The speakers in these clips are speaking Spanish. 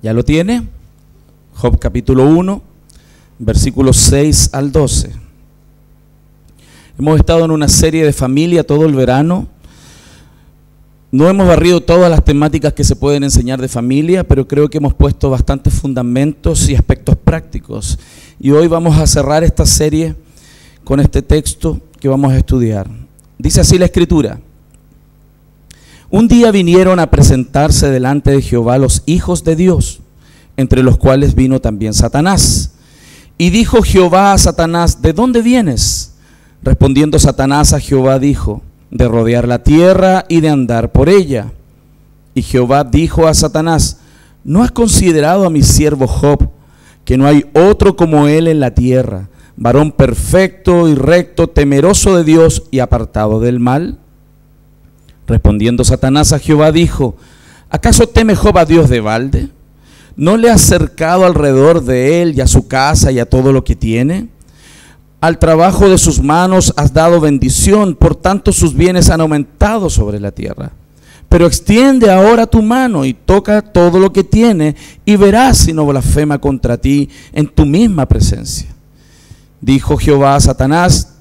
¿Ya lo tiene? Job capítulo 1, versículos 6 al 12. Hemos estado en una serie de familia todo el verano. No hemos barrido todas las temáticas que se pueden enseñar de familia, pero creo que hemos puesto bastantes fundamentos y aspectos prácticos. Y hoy vamos a cerrar esta serie con este texto que vamos a estudiar. Dice así la Escritura: un día vinieron a presentarse delante de Jehová los hijos de Dios, entre los cuales vino también Satanás. Y dijo Jehová a Satanás: ¿de dónde vienes? Respondiendo Satanás a Jehová dijo: de rodear la tierra y de andar por ella. Y Jehová dijo a Satanás: ¿no has considerado a mi siervo Job, que no hay otro como él en la tierra, varón perfecto y recto, temeroso de Dios y apartado del mal? Respondiendo Satanás a Jehová dijo: ¿acaso teme Job a Dios de balde? ¿No le has cercado alrededor de él y a su casa y a todo lo que tiene? Al trabajo de sus manos has dado bendición, por tanto sus bienes han aumentado sobre la tierra. Pero extiende ahora tu mano y toca todo lo que tiene, y verás si no blasfema contra ti en tu misma presencia. Dijo Jehová a Satanás: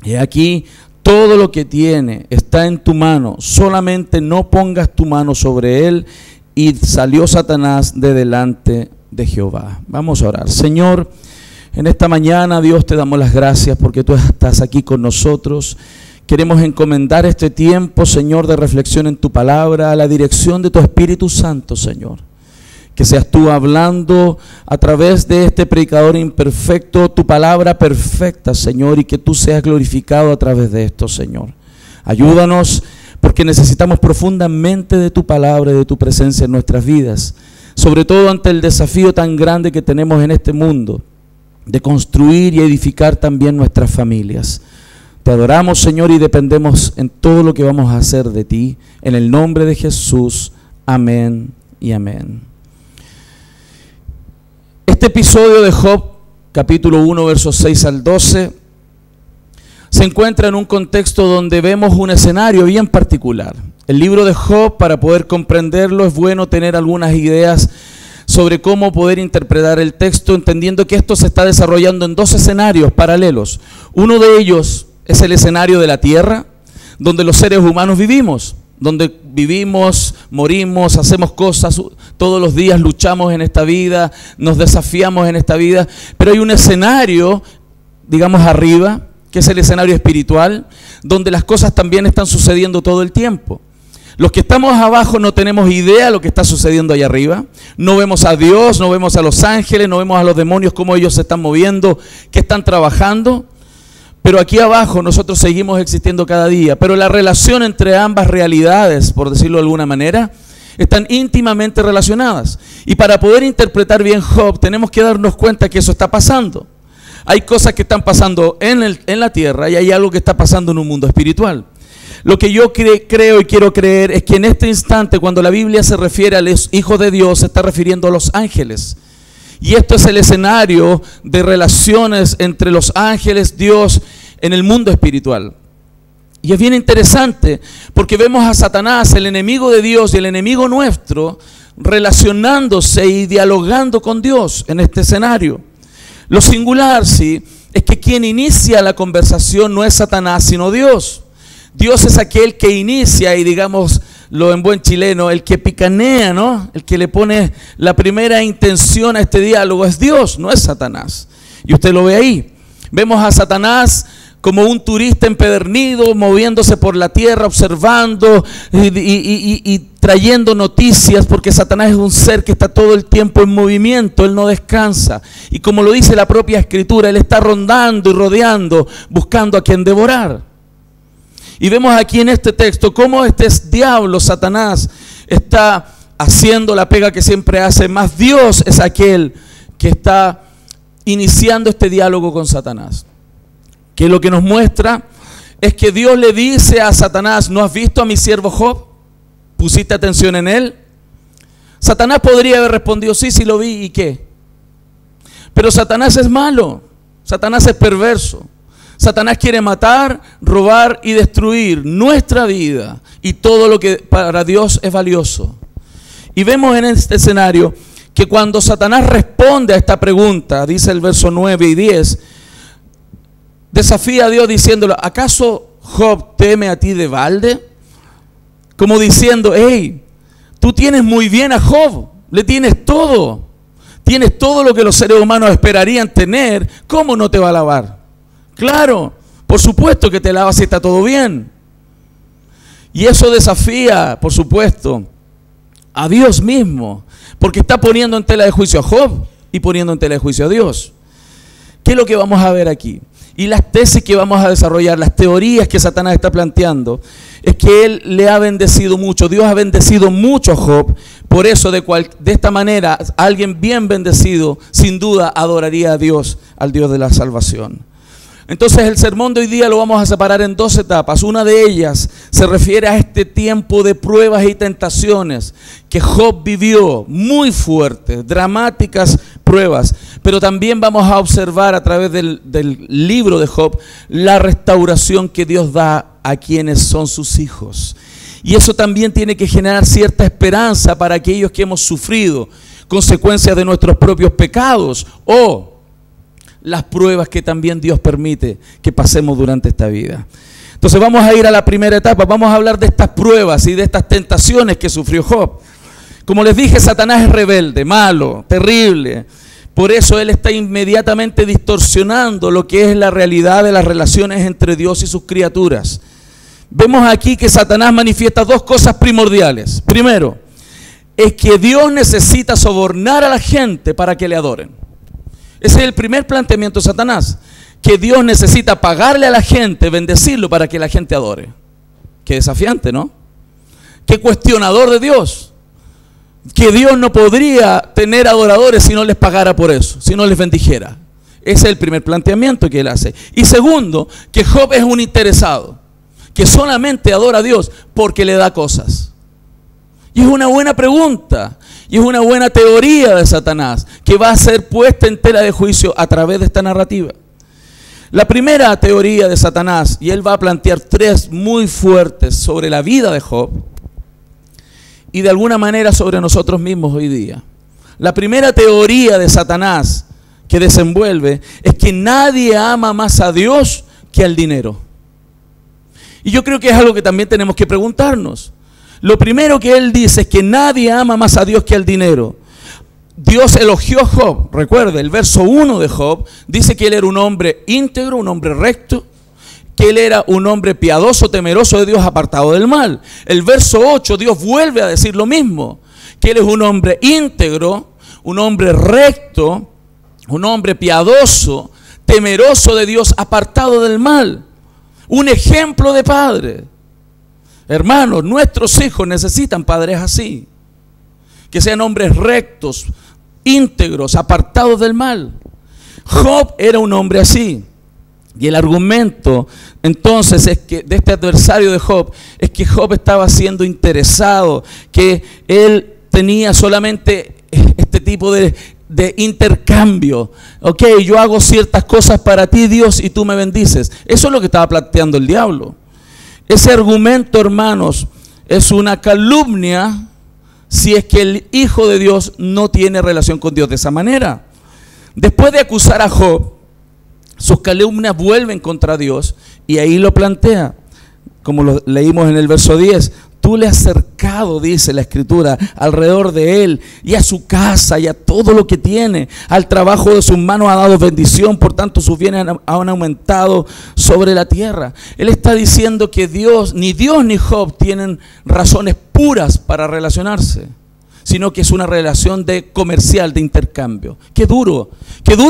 he aquí, todo lo que tiene está en tu mano, solamente no pongas tu mano sobre él. Y salió Satanás de delante de Jehová. Vamos a orar. Señor, en esta mañana, Dios, te damos las gracias porque tú estás aquí con nosotros. Queremos encomendar este tiempo, Señor, de reflexión en tu palabra, a la dirección de tu Espíritu Santo, Señor. Que seas tú hablando a través de este predicador imperfecto, tu palabra perfecta, Señor, y que tú seas glorificado a través de esto, Señor. Ayúdanos, porque necesitamos profundamente de tu palabra y de tu presencia en nuestras vidas, sobre todo ante el desafío tan grande que tenemos en este mundo, de construir y edificar también nuestras familias. Te adoramos, Señor, y dependemos en todo lo que vamos a hacer de ti, en el nombre de Jesús. Amén y amén. Este episodio de Job, capítulo 1, versos 6 al 12, se encuentra en un contexto donde vemos un escenario bien particular. El libro de Job, para poder comprenderlo, es bueno tener algunas ideas sobre cómo poder interpretar el texto, entendiendo que esto se está desarrollando en dos escenarios paralelos. Uno de ellos es el escenario de la tierra, donde los seres humanos vivimos, donde vivimos, morimos, hacemos cosas, todos los días luchamos en esta vida, nos desafiamos en esta vida, pero hay un escenario, digamos arriba, que es el escenario espiritual, donde las cosas también están sucediendo todo el tiempo. Los que estamos abajo no tenemos idea de lo que está sucediendo allá arriba. No vemos a Dios, no vemos a los ángeles, no vemos a los demonios, cómo ellos se están moviendo, qué están trabajando. Pero aquí abajo nosotros seguimos existiendo cada día. Pero la relación entre ambas realidades, por decirlo de alguna manera, están íntimamente relacionadas. Y para poder interpretar bien Job, tenemos que darnos cuenta que eso está pasando. Hay cosas que están pasando en la tierra y hay algo que está pasando en un mundo espiritual. Lo que yo creo y quiero creer es que en este instante, cuando la Biblia se refiere a los hijos de Dios, se está refiriendo a los ángeles. Y esto es el escenario de relaciones entre los ángeles, Dios, en el mundo espiritual. Y es bien interesante porque vemos a Satanás, el enemigo de Dios y el enemigo nuestro, relacionándose y dialogando con Dios en este escenario. Lo singular, sí, es que quien inicia la conversación no es Satanás, sino Dios. Dios es aquel que inicia y, digámoslo en buen chileno, el que picanea, ¿no? El que le pone la primera intención a este diálogo es Dios, no es Satanás. Y usted lo ve ahí. Vemos a Satanás como un turista empedernido, moviéndose por la tierra, observando y trayendo noticias, porque Satanás es un ser que está todo el tiempo en movimiento, él no descansa. Y como lo dice la propia Escritura, él está rondando y rodeando, buscando a quien devorar. Y vemos aquí en este texto cómo este diablo, Satanás, está haciendo la pega que siempre hace, más Dios es aquel que está iniciando este diálogo con Satanás. Que lo que nos muestra es que Dios le dice a Satanás: ¿no has visto a mi siervo Job? ¿Pusiste atención en él? Satanás podría haber respondido: sí, sí lo vi, ¿y qué? Pero Satanás es malo, Satanás es perverso. Satanás quiere matar, robar y destruir nuestra vida y todo lo que para Dios es valioso. Y vemos en este escenario que cuando Satanás responde a esta pregunta, dice el verso 9 y 10, desafía a Dios diciéndole, ¿acaso Job teme a ti de balde? Como diciendo, hey, tú tienes muy bien a Job, le tienes todo lo que los seres humanos esperarían tener, ¿cómo no te va a alabar? Claro, por supuesto que te alaba si está todo bien. Y eso desafía, por supuesto, a Dios mismo, porque está poniendo en tela de juicio a Job y poniendo en tela de juicio a Dios. ¿Qué es lo que vamos a ver aquí? Y las tesis que vamos a desarrollar, las teorías que Satanás está planteando, es que él le ha bendecido mucho, Dios ha bendecido mucho a Job, por eso de esta manera alguien bien bendecido sin duda adoraría a Dios, al Dios de la salvación. Entonces el sermón de hoy día lo vamos a separar en dos etapas. Una de ellas se refiere a este tiempo de pruebas y tentaciones que Job vivió, muy fuertes, dramáticas pruebas. Pero también vamos a observar a través del libro de Job la restauración que Dios da a quienes son sus hijos. Y eso también tiene que generar cierta esperanza para aquellos que hemos sufrido consecuencias de nuestros propios pecados o las pruebas que también Dios permite que pasemos durante esta vida. Entonces vamos a ir a la primera etapa, vamos a hablar de estas pruebas y de estas tentaciones que sufrió Job. Como les dije, Satanás es rebelde, malo, terrible. Por eso él está inmediatamente distorsionando lo que es la realidad de las relaciones entre Dios y sus criaturas. Vemos aquí que Satanás manifiesta dos cosas primordiales. Primero, es que Dios necesita sobornar a la gente para que le adoren. Ese es el primer planteamiento de Satanás, que Dios necesita pagarle a la gente, bendecirlo para que la gente adore. Qué desafiante, ¿no? Qué cuestionador de Dios. Que Dios no podría tener adoradores si no les pagara por eso, si no les bendijera. Ese es el primer planteamiento que él hace. Y segundo, que Job es un interesado, que solamente adora a Dios porque le da cosas. Y es una buena pregunta. Y es una buena teoría de Satanás que va a ser puesta en tela de juicio a través de esta narrativa. La primera teoría de Satanás, y él va a plantear tres muy fuertes sobre la vida de Job y de alguna manera sobre nosotros mismos hoy día. La primera teoría de Satanás que desenvuelve es que nadie ama más a Dios que al dinero. Y yo creo que es algo que también tenemos que preguntarnos. Lo primero que él dice es que nadie ama más a Dios que al dinero. Dios elogió a Job. Recuerde, el verso 1 de Job dice que él era un hombre íntegro, un hombre recto, que él era un hombre piadoso, temeroso de Dios, apartado del mal. El verso 8, Dios vuelve a decir lo mismo, que él es un hombre íntegro, un hombre recto, un hombre piadoso, temeroso de Dios, apartado del mal. Un ejemplo de padre. Hermanos, nuestros hijos necesitan padres así, que sean hombres rectos, íntegros, apartados del mal. Job era un hombre así. Y el argumento entonces es que de este adversario de Job es que Job estaba siendo interesado, que él tenía solamente este tipo de intercambio. Ok, yo hago ciertas cosas para ti, Dios, y tú me bendices. Eso es lo que estaba planteando el diablo. Ese argumento, hermanos, es una calumnia si es que el Hijo de Dios no tiene relación con Dios de esa manera. Después de acusar a Job, sus calumnias vuelven contra Dios y ahí lo plantea, como lo leímos en el verso 10. Tú le has cercado, dice la Escritura, alrededor de él y a su casa y a todo lo que tiene. Al trabajo de sus manos ha dado bendición, por tanto sus bienes han aumentado sobre la tierra. Él está diciendo que Dios ni Job tienen razones puras para relacionarse, sino que es una relación comercial, de intercambio. Qué duro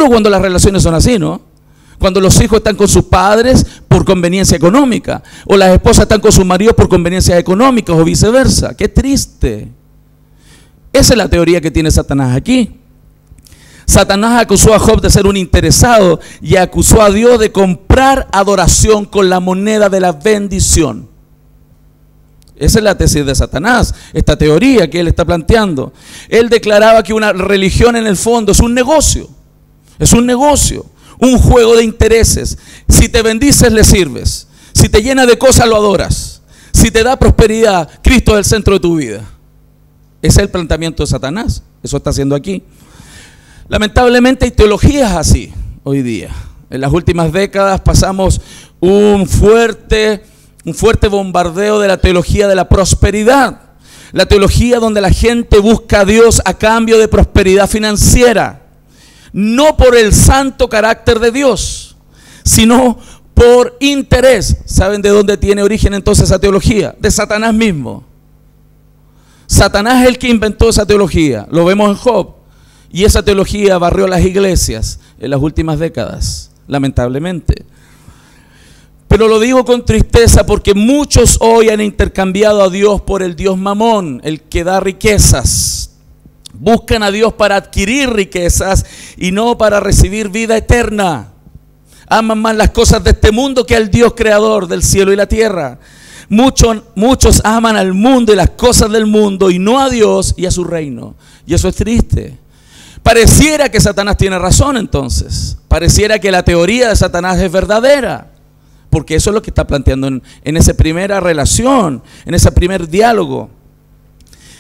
cuando las relaciones son así, ¿no? Cuando los hijos están con sus padres por conveniencia económica, o las esposas están con sus maridos por conveniencias económicas, o viceversa. ¡Qué triste! Esa es la teoría que tiene Satanás aquí. Satanás acusó a Job de ser un interesado y acusó a Dios de comprar adoración con la moneda de la bendición. Esa es la tesis de Satanás, esta teoría que él está planteando. Él declaraba que una religión en el fondo es un negocio. Es un negocio. Un juego de intereses. Si te bendices, le sirves. Si te llena de cosas, lo adoras. Si te da prosperidad, Cristo es el centro de tu vida. Ese es el planteamiento de Satanás. Eso está haciendo aquí. Lamentablemente hay teologías así hoy día. En las últimas décadas pasamos un fuerte bombardeo de la teología de la prosperidad. La teología donde la gente busca a Dios a cambio de prosperidad financiera. No por el santo carácter de Dios, sino por interés. ¿Saben de dónde tiene origen entonces esa teología? De Satanás mismo. Satanás es el que inventó esa teología. Lo vemos en Job. Y esa teología barrió las iglesias en las últimas décadas, lamentablemente. Pero lo digo con tristeza porque muchos hoy han intercambiado a Dios por el Dios Mamón, el que da riquezas. Buscan a Dios para adquirir riquezas y no para recibir vida eterna. Aman más las cosas de este mundo que al Dios creador del cielo y la tierra. Muchos aman al mundo y las cosas del mundo y no a Dios y a su reino. Y eso es triste. Pareciera que Satanás tiene razón entonces. Pareciera que la teoría de Satanás es verdadera. Porque eso es lo que está planteando en esa primera relación, en ese primer diálogo.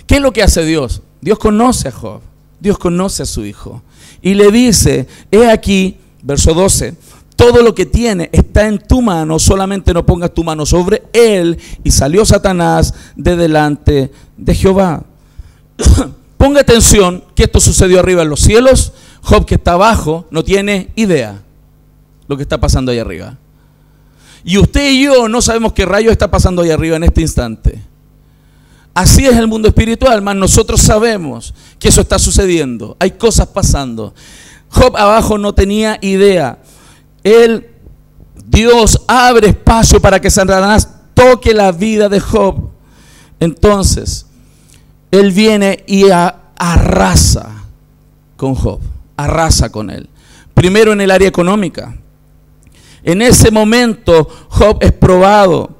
¿Qué es lo que hace Dios? Dios conoce a Job. Dios conoce a su hijo. Y le dice, he aquí, verso 12, todo lo que tiene está en tu mano, solamente no pongas tu mano sobre él. Y salió Satanás de delante de Jehová. Ponga atención que esto sucedió arriba en los cielos. Job, que está abajo, no tiene idea lo que está pasando ahí arriba. Y usted y yo no sabemos qué rayos está pasando ahí arriba en este instante. Así es el mundo espiritual, más nosotros sabemos que eso está sucediendo. Hay cosas pasando. Job abajo no tenía idea. Dios abre espacio para que Satanás toque la vida de Job. Entonces, él viene y arrasa con Job, arrasa con él. Primero en el área económica. En ese momento Job es probado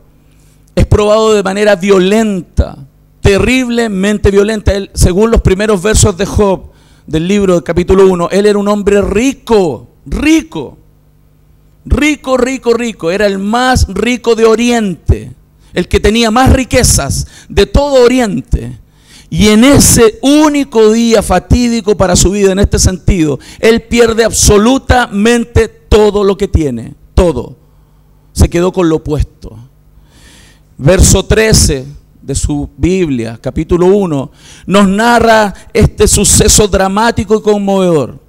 de manera violenta, terriblemente violenta. Él, según los primeros versos de Job, del libro del capítulo 1, él era un hombre rico. Era el más rico de Oriente, el que tenía más riquezas de todo Oriente. Y en ese único día fatídico para su vida, en este sentido, él pierde absolutamente todo lo que tiene. Todo. Se quedó con lo opuesto. Verso 13 de su Biblia, capítulo 1, nos narra este suceso dramático y conmovedor.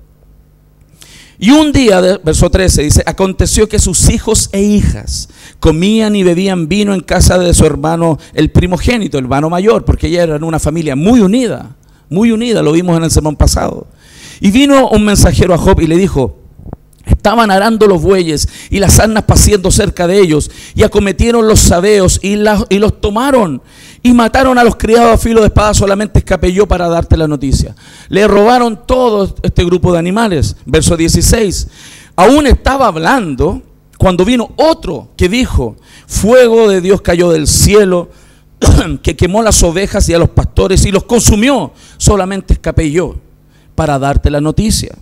Y un día, verso 13, dice, aconteció que sus hijos e hijas comían y bebían vino en casa de su hermano, el primogénito, el hermano mayor, porque ellos eran una familia muy unida, lo vimos en el sermón pasado. Y vino un mensajero a Job y le dijo, estaban arando los bueyes y las asnas paciendo cerca de ellos, y acometieron los sabeos y los tomaron y mataron a los criados a filo de espada, solamente escapé yo para darte la noticia. Le robaron todo este grupo de animales. Verso 16, aún estaba hablando cuando vino otro que dijo, fuego de Dios cayó del cielo, que quemó las ovejas y a los pastores y los consumió, solamente escapé yo para darte la noticia.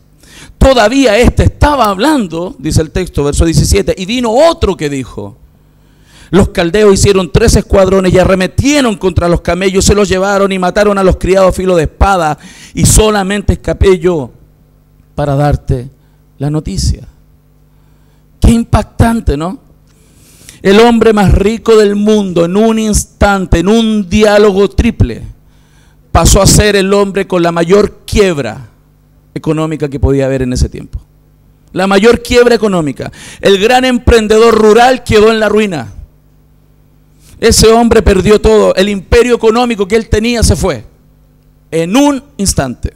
Todavía estaba hablando, dice el texto, verso 17, y vino otro que dijo, los caldeos hicieron 3 escuadrones y arremetieron contra los camellos, se los llevaron y mataron a los criados a filo de espada, y solamente escapé yo para darte la noticia. Qué impactante, ¿no? El hombre más rico del mundo, en un instante, en un diálogo triple, pasó a ser el hombre con la mayor quiebra económica que podía haber en ese tiempo. La mayor quiebra económica. El gran emprendedor rural quedó en la ruina. Ese hombre perdió todo. El imperio económico que él tenía se fue en un instante.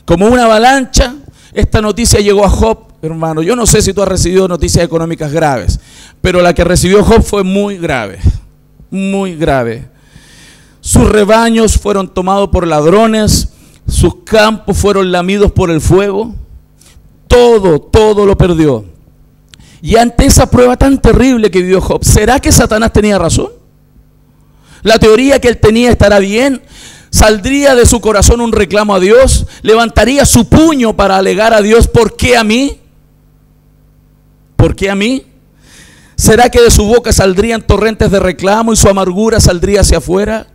Como una avalancha, esta noticia llegó a Job. Hermano, yo no sé si tú has recibido noticias económicas graves, pero la que recibió Job fue muy grave, muy grave. Sus rebaños fueron tomados por ladrones, sus campos fueron lamidos por el fuego, todo lo perdió. Y ante esa prueba tan terrible que vivió Job, ¿será que Satanás tenía razón? La teoría que él tenía estará bien. ¿Saldría de su corazón un reclamo a Dios? ¿Levantaría su puño para alegar a Dios? ¿Por qué a mí? ¿Por qué a mí? ¿Será que de su boca saldrían torrentes de reclamo y su amargura saldría hacia afuera,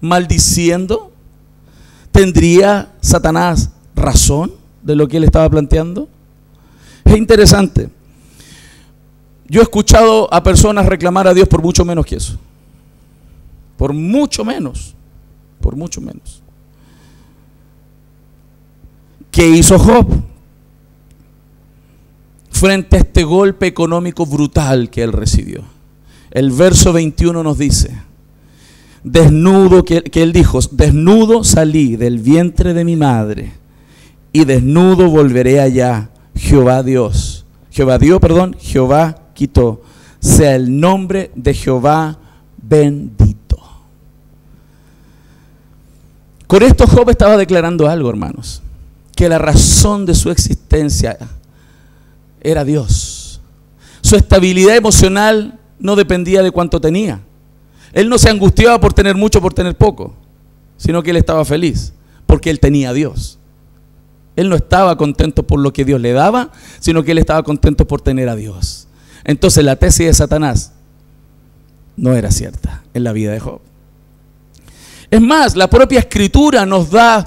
maldiciendo? ¿Tendría Satanás razón de lo que él estaba planteando? Es interesante. Yo he escuchado a personas reclamar a Dios por mucho menos que eso. Por mucho menos. Por mucho menos. ¿Qué hizo Job frente a este golpe económico brutal que él recibió? El verso 21 nos dice, desnudo, que él dijo, desnudo salí del vientre de mi madre y desnudo volveré allá. Jehová quitó, sea el nombre de Jehová bendito. Con esto Job estaba declarando algo, hermanos, que la razón de su existencia era Dios. Su estabilidad emocional no dependía de cuánto tenía. Él no se angustiaba por tener mucho, por tener poco, sino que él estaba feliz porque él tenía a Dios. Él no estaba contento por lo que Dios le daba, sino que él estaba contento por tener a Dios. Entonces la tesis de Satanás no era cierta en la vida de Job. Es más, la propia Escritura nos da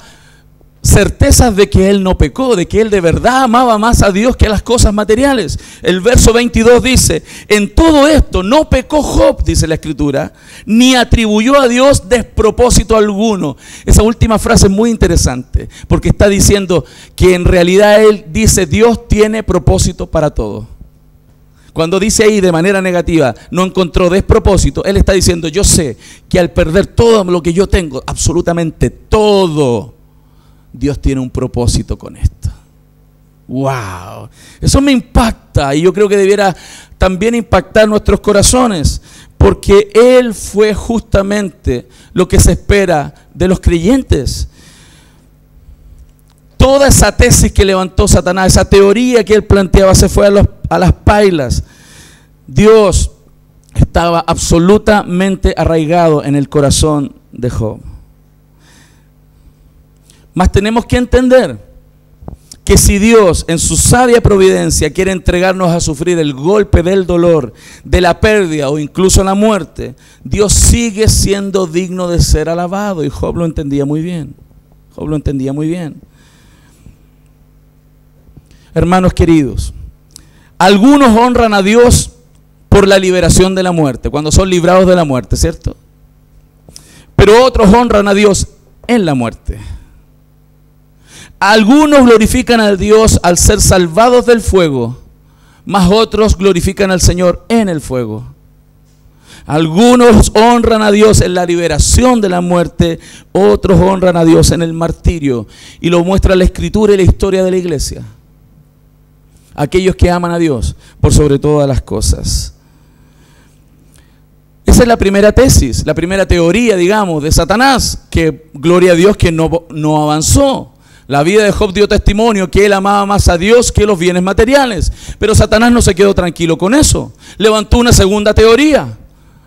certezas de que él no pecó, de que él de verdad amaba más a Dios que a las cosas materiales. El verso 22 dice, en todo esto no pecó Job, dice la Escritura, ni atribuyó a Dios despropósito alguno. Esa última frase es muy interesante, porque está diciendo que en realidad él dice, Dios tiene propósito para todo. Cuando dice ahí de manera negativa, no encontró despropósito, él está diciendo, yo sé que al perder todo lo que yo tengo, absolutamente todo, Dios tiene un propósito con esto. ¡Wow! Eso me impacta y yo creo que debiera también impactar nuestros corazones, porque Él fue justamente lo que se espera de los creyentes. Toda esa tesis que levantó Satanás, esa teoría que él planteaba, se fue a las pailas. Dios estaba absolutamente arraigado en el corazón de Job. Mas tenemos que entender que si Dios en su sabia providencia quiere entregarnos a sufrir el golpe del dolor, de la pérdida o incluso la muerte, Dios sigue siendo digno de ser alabado. Y Job lo entendía muy bien. Job lo entendía muy bien. Hermanos queridos, algunos honran a Dios por la liberación de la muerte, cuando son librados de la muerte, ¿cierto? Pero otros honran a Dios en la muerte. Algunos glorifican a Dios al ser salvados del fuego, mas otros glorifican al Señor en el fuego. Algunos honran a Dios en la liberación de la muerte, otros honran a Dios en el martirio. Y lo muestra la Escritura y la historia de la iglesia. Aquellos que aman a Dios por sobre todas las cosas. Esa es la primera tesis, la primera teoría, digamos, de Satanás, que gloria a Dios que no avanzó. La vida de Job dio testimonio que él amaba más a Dios que los bienes materiales. Pero Satanás no se quedó tranquilo con eso. Levantó una segunda teoría.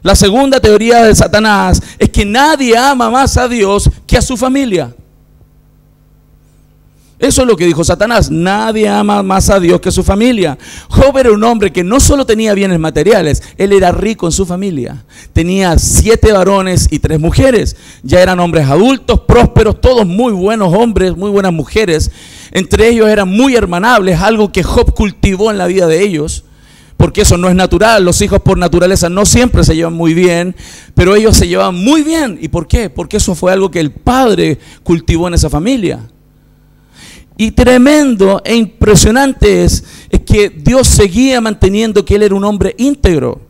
La segunda teoría de Satanás es que nadie ama más a Dios que a su familia. Eso es lo que dijo Satanás, nadie ama más a Dios que a su familia. Job era un hombre que no solo tenía bienes materiales, él era rico en su familia. Tenía 7 varones y 3 mujeres. Ya eran hombres adultos, prósperos, todos muy buenos hombres, muy buenas mujeres. Entre ellos eran muy hermanables, algo que Job cultivó en la vida de ellos. Porque eso no es natural, los hijos por naturaleza no siempre se llevan muy bien, pero ellos se llevaban muy bien. ¿Y por qué? Porque eso fue algo que el padre cultivó en esa familia. Y tremendo e impresionante es que Dios seguía manteniendo que él era un hombre íntegro,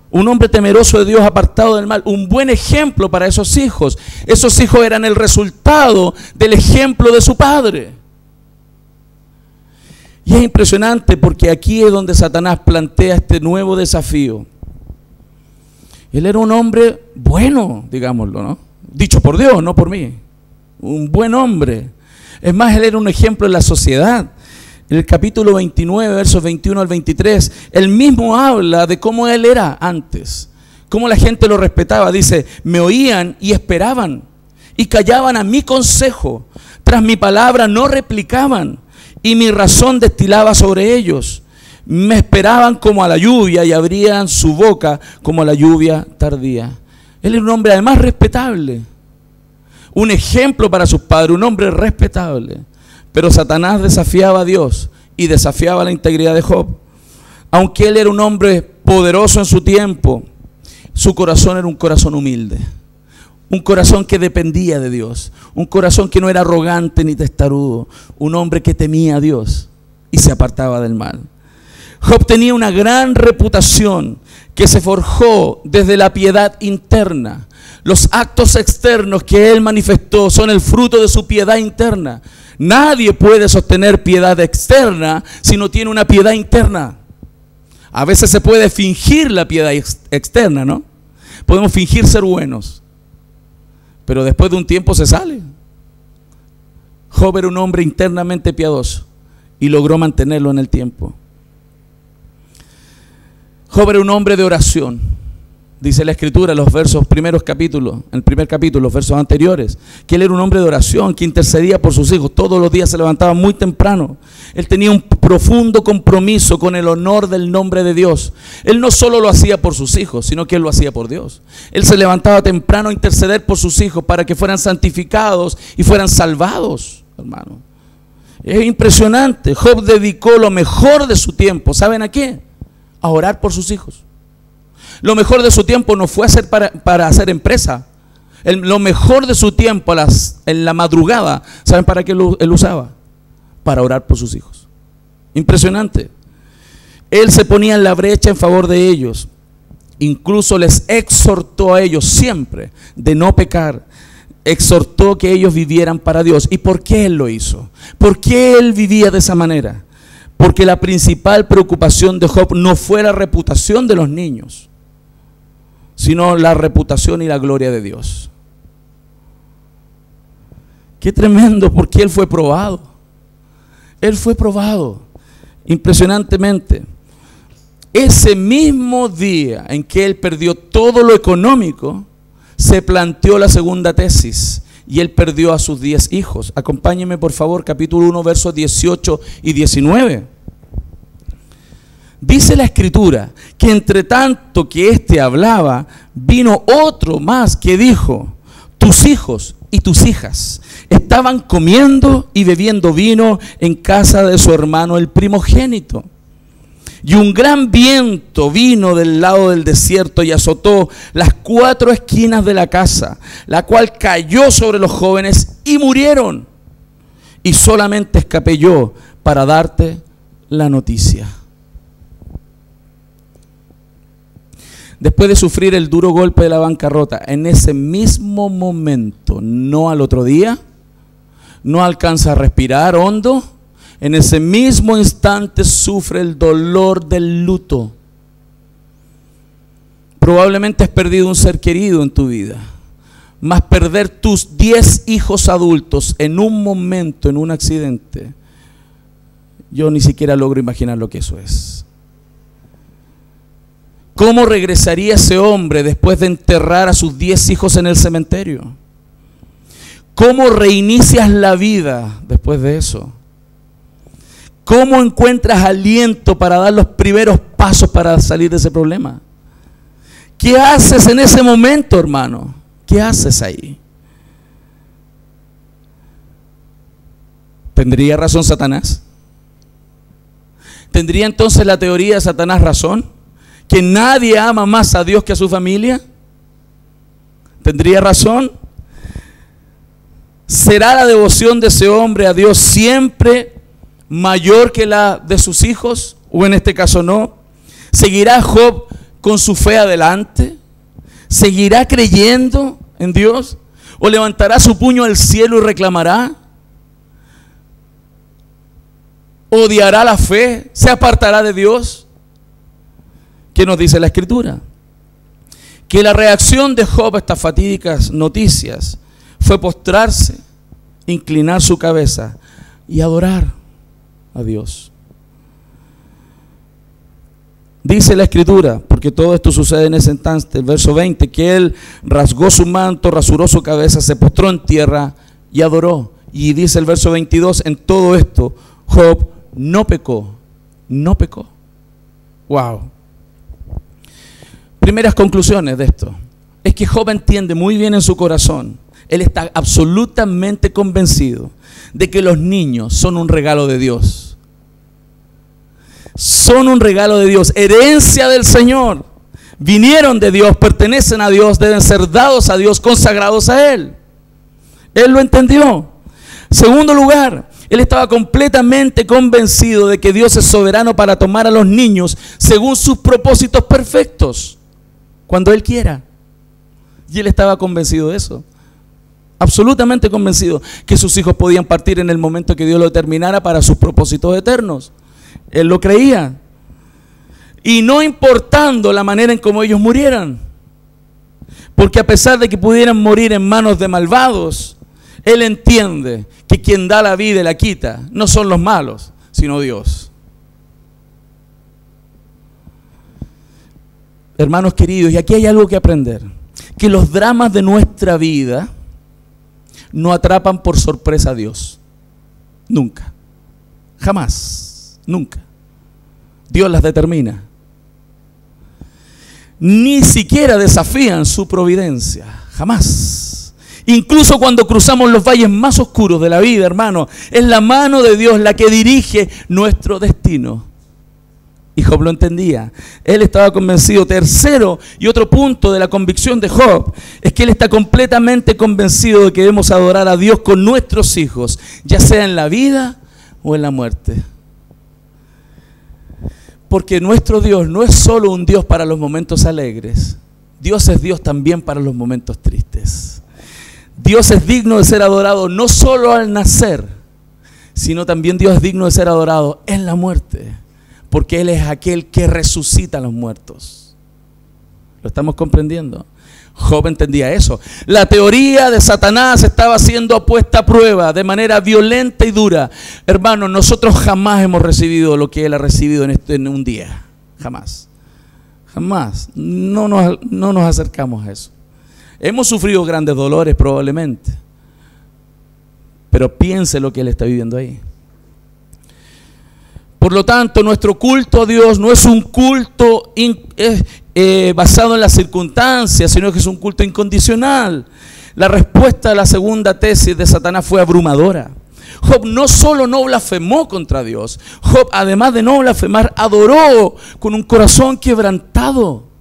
un hombre temeroso de Dios, apartado del mal, un buen ejemplo para esos hijos. Esos hijos eran el resultado del ejemplo de su padre. Y es impresionante porque aquí es donde Satanás plantea este nuevo desafío. Él era un hombre bueno, digámoslo, ¿no? Dicho por Dios, no por mí. Un buen hombre. Es más, él era un ejemplo en la sociedad. En el capítulo 29, versos 21 al 23, él mismo habla de cómo él era antes, cómo la gente lo respetaba. Dice, me oían y esperaban, y callaban a mi consejo. Tras mi palabra no replicaban, y mi razón destilaba sobre ellos. Me esperaban como a la lluvia, y abrían su boca como a la lluvia tardía. Él era un hombre además respetable. un ejemplo para sus padres, un hombre respetable. Pero Satanás desafiaba a Dios y desafiaba la integridad de Job. Aunque él era un hombre poderoso en su tiempo, su corazón era un corazón humilde. Un corazón que dependía de Dios. Un corazón que no era arrogante ni testarudo. Un hombre que temía a Dios y se apartaba del mal. Job tenía una gran reputación que se forjó desde la piedad interna. Los actos externos que él manifestó son el fruto de su piedad interna. Nadie puede sostener piedad externa si no tiene una piedad interna. A veces se puede fingir la piedad externa, ¿no? Podemos fingir ser buenos, pero después de un tiempo se sale. Job era un hombre internamente piadoso y logró mantenerlo en el tiempo. Job era un hombre de oración. Dice la Escritura en los primeros capítulos, en el primer capítulo, los versos anteriores, que él era un hombre de oración, que intercedía por sus hijos. Todos los días se levantaba muy temprano. Él tenía un profundo compromiso con el honor del nombre de Dios. Él no solo lo hacía por sus hijos, sino que él lo hacía por Dios. Él se levantaba temprano a interceder por sus hijos para que fueran santificados y fueran salvados, hermano. Es impresionante. Job dedicó lo mejor de su tiempo, ¿saben a qué? A orar por sus hijos. Lo mejor de su tiempo no fue hacer para hacer empresa. Lo mejor de su tiempo en la madrugada, ¿saben para qué él usaba? Para orar por sus hijos. Impresionante. Él se ponía en la brecha en favor de ellos. Incluso les exhortó a ellos siempre de no pecar. Exhortó que ellos vivieran para Dios. ¿Y por qué él lo hizo? ¿Por qué él vivía de esa manera? Porque la principal preocupación de Job no fue la reputación de los niños, sino la reputación y la gloria de Dios. Qué tremendo, porque él fue probado. Él fue probado impresionantemente. Ese mismo día en que él perdió todo lo económico, se planteó la segunda tesis y él perdió a sus 10 hijos. Acompáñenme por favor, capítulo 1, versos 18 y 19. Dice la Escritura que entre tanto que éste hablaba, vino otro más que dijo: tus hijos y tus hijas estaban comiendo y bebiendo vino en casa de su hermano el primogénito. Y un gran viento vino del lado del desierto y azotó las 4 esquinas de la casa, la cual cayó sobre los jóvenes y murieron. Y solamente escapé yo para darte la noticia. Después de sufrir el duro golpe de la bancarrota, en ese mismo momento, no al otro día, no alcanza a respirar hondo, en ese mismo instante sufre el dolor del luto. Probablemente has perdido un ser querido en tu vida, mas perder tus 10 hijos adultos en un momento, en un accidente, yo ni siquiera logro imaginar lo que eso es. ¿Cómo regresaría ese hombre después de enterrar a sus 10 hijos en el cementerio? ¿Cómo reinicias la vida después de eso? ¿Cómo encuentras aliento para dar los primeros pasos para salir de ese problema? ¿Qué haces en ese momento, hermano? ¿Qué haces ahí? ¿Tendría razón Satanás? ¿Tendría entonces la teoría de Satanás razón? ¿Que nadie ama más a Dios que a su familia? ¿Tendría razón? ¿Será la devoción de ese hombre a Dios siempre mayor que la de sus hijos? ¿O en este caso no? ¿Seguirá Job con su fe adelante? ¿Seguirá creyendo en Dios? ¿O levantará su puño al cielo y reclamará? ¿Odiará la fe? ¿Se apartará de Dios? ¿Qué nos dice la Escritura? Que la reacción de Job a estas fatídicas noticias fue postrarse, inclinar su cabeza y adorar a Dios. Dice la Escritura, porque todo esto sucede en ese instante, el verso 20, que él rasgó su manto, rasuró su cabeza, se postró en tierra y adoró. Y dice el verso 22, en todo esto Job no pecó, no pecó. Wow. Primeras conclusiones de esto, es que Job entiende muy bien en su corazón Él está absolutamente convencido de que los niños son un regalo de Dios. Son un regalo de Dios, herencia del Señor. Vinieron de Dios, pertenecen a Dios, deben ser dados a Dios, consagrados a Él. Él lo entendió. Segundo lugar, él estaba completamente convencido de que Dios es soberano para tomar a los niños según sus propósitos perfectos, cuando Él quiera. Y él estaba convencido de eso. Absolutamente convencido que sus hijos podían partir en el momento que Dios lo determinara para sus propósitos eternos. Él lo creía. Y no importando la manera en cómo ellos murieran. Porque a pesar de que pudieran morir en manos de malvados, él entiende que quien da la vida y la quita no son los malos, sino Dios. Hermanos queridos, y aquí hay algo que aprender. Que los dramas de nuestra vida no atrapan por sorpresa a Dios. Nunca. Jamás. Nunca. Dios las determina. Ni siquiera desafían su providencia. Jamás. Incluso cuando cruzamos los valles más oscuros de la vida, hermano, es la mano de Dios la que dirige nuestro destino. Y Job lo entendía. Él estaba convencido. Tercero, y otro punto de la convicción de Job, es que él está completamente convencido de que debemos adorar a Dios con nuestros hijos, ya sea en la vida o en la muerte. Porque nuestro Dios no es solo un Dios para los momentos alegres. Dios es Dios también para los momentos tristes. Dios es digno de ser adorado no solo al nacer, sino también Dios es digno de ser adorado en la muerte, porque Él es aquel que resucita a los muertos. ¿Lo estamos comprendiendo? Job entendía eso. La teoría de Satanás estaba siendo puesta a prueba de manera violenta y dura. Hermanos, nosotros jamás hemos recibido lo que Él ha recibido en un día. Jamás. Jamás. No nos acercamos a eso. Hemos sufrido grandes dolores probablemente, pero piense lo que él está viviendo ahí. Por lo tanto, nuestro culto a Dios no es un culto basado en las circunstancias, sino que es un culto incondicional. La respuesta a la segunda tesis de Satanás fue abrumadora. Job no solo no blasfemó contra Dios, Job, además de no blasfemar, adoró con un corazón quebrantado.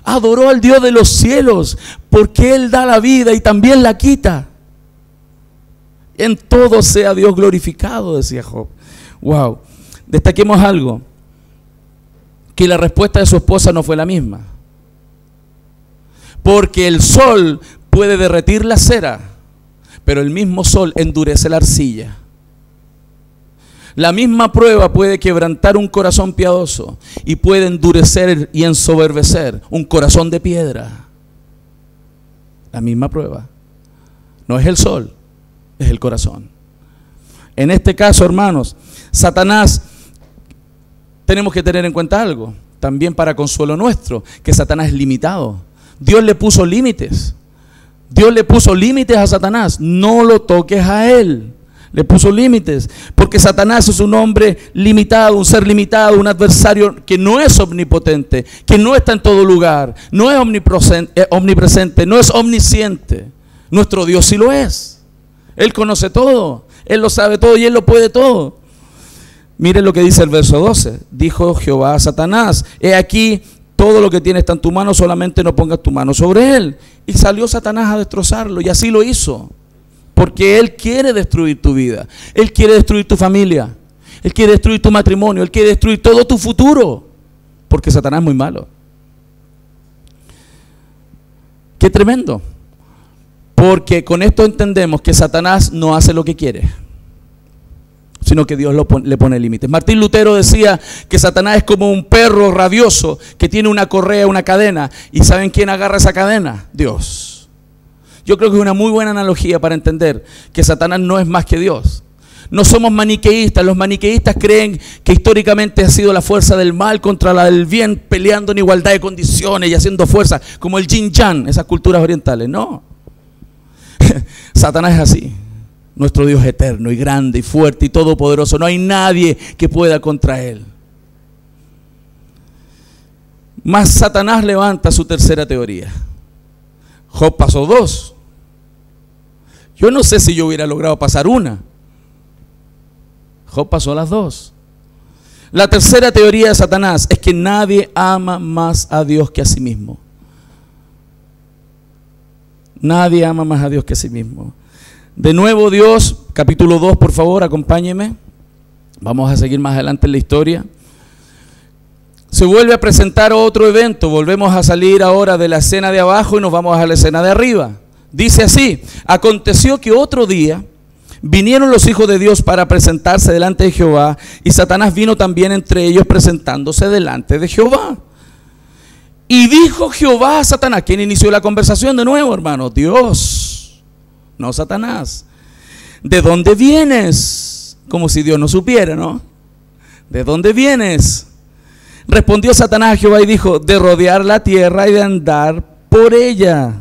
Adoró al Dios de los cielos, porque Él da la vida y también la quita. En todo sea Dios glorificado, decía Job. Wow. Destaquemos algo, que la respuesta de su esposa no fue la misma. Porque el sol puede derretir la cera, pero el mismo sol endurece la arcilla. La misma prueba puede quebrantar un corazón piadoso y puede endurecer y ensoberbecer un corazón de piedra. La misma prueba. No es el sol, es el corazón. En este caso, hermanos, Satanás, tenemos que tener en cuenta algo, también para consuelo nuestro, que Satanás es limitado. Dios le puso límites. Dios le puso límites a Satanás. No lo toques a él. Le puso límites, porque Satanás es un hombre limitado, un ser limitado, un adversario que no es omnipotente, que no está en todo lugar, no es omnipresente, no es omnisciente. Nuestro Dios sí lo es. Él conoce todo, Él lo sabe todo y Él lo puede todo. Miren lo que dice el verso 12. Dijo Jehová a Satanás: he aquí, todo lo que tienes está en tu mano, solamente no pongas tu mano sobre él. Y salió Satanás a destrozarlo, y así lo hizo. Porque Él quiere destruir tu vida. Él quiere destruir tu familia. Él quiere destruir tu matrimonio. Él quiere destruir todo tu futuro. Porque Satanás es muy malo. Qué tremendo. Porque con esto entendemos que Satanás no hace lo que quiere, sino que Dios le pone límites. Martín Lutero decía que Satanás es como un perro rabioso que tiene una correa, una cadena. ¿Y saben quién agarra esa cadena? Dios. Yo creo que es una muy buena analogía para entender que Satanás no es más que Dios. No somos maniqueístas. Los maniqueístas creen que históricamente ha sido la fuerza del mal contra la del bien, peleando en igualdad de condiciones y haciendo fuerza, como el yin yang, esas culturas orientales. No. Satanás es así. Nuestro Dios es eterno y grande y fuerte y todopoderoso. No hay nadie que pueda contra Él. Mas Satanás levanta su tercera teoría. Job pasó dos. Yo no sé si yo hubiera logrado pasar una. Job pasó las dos. La tercera teoría de Satanás es que nadie ama más a Dios que a sí mismo. Nadie ama más a Dios que a sí mismo. De nuevo Dios, capítulo 2, por favor, acompáñeme. Vamos a seguir más adelante en la historia. Se vuelve a presentar otro evento. Volvemos a salir ahora de la escena de abajo y nos vamos a la escena de arriba. Dice así: aconteció que otro día vinieron los hijos de Dios para presentarse delante de Jehová, y Satanás vino también entre ellos presentándose delante de Jehová. Y dijo Jehová a Satanás. ¿Quién inició la conversación de nuevo, hermano? Dios, no Satanás. ¿De dónde vienes? Como si Dios no supiera, ¿no? ¿De dónde vienes? Respondió Satanás a Jehová y dijo: de rodear la tierra y de andar por ella.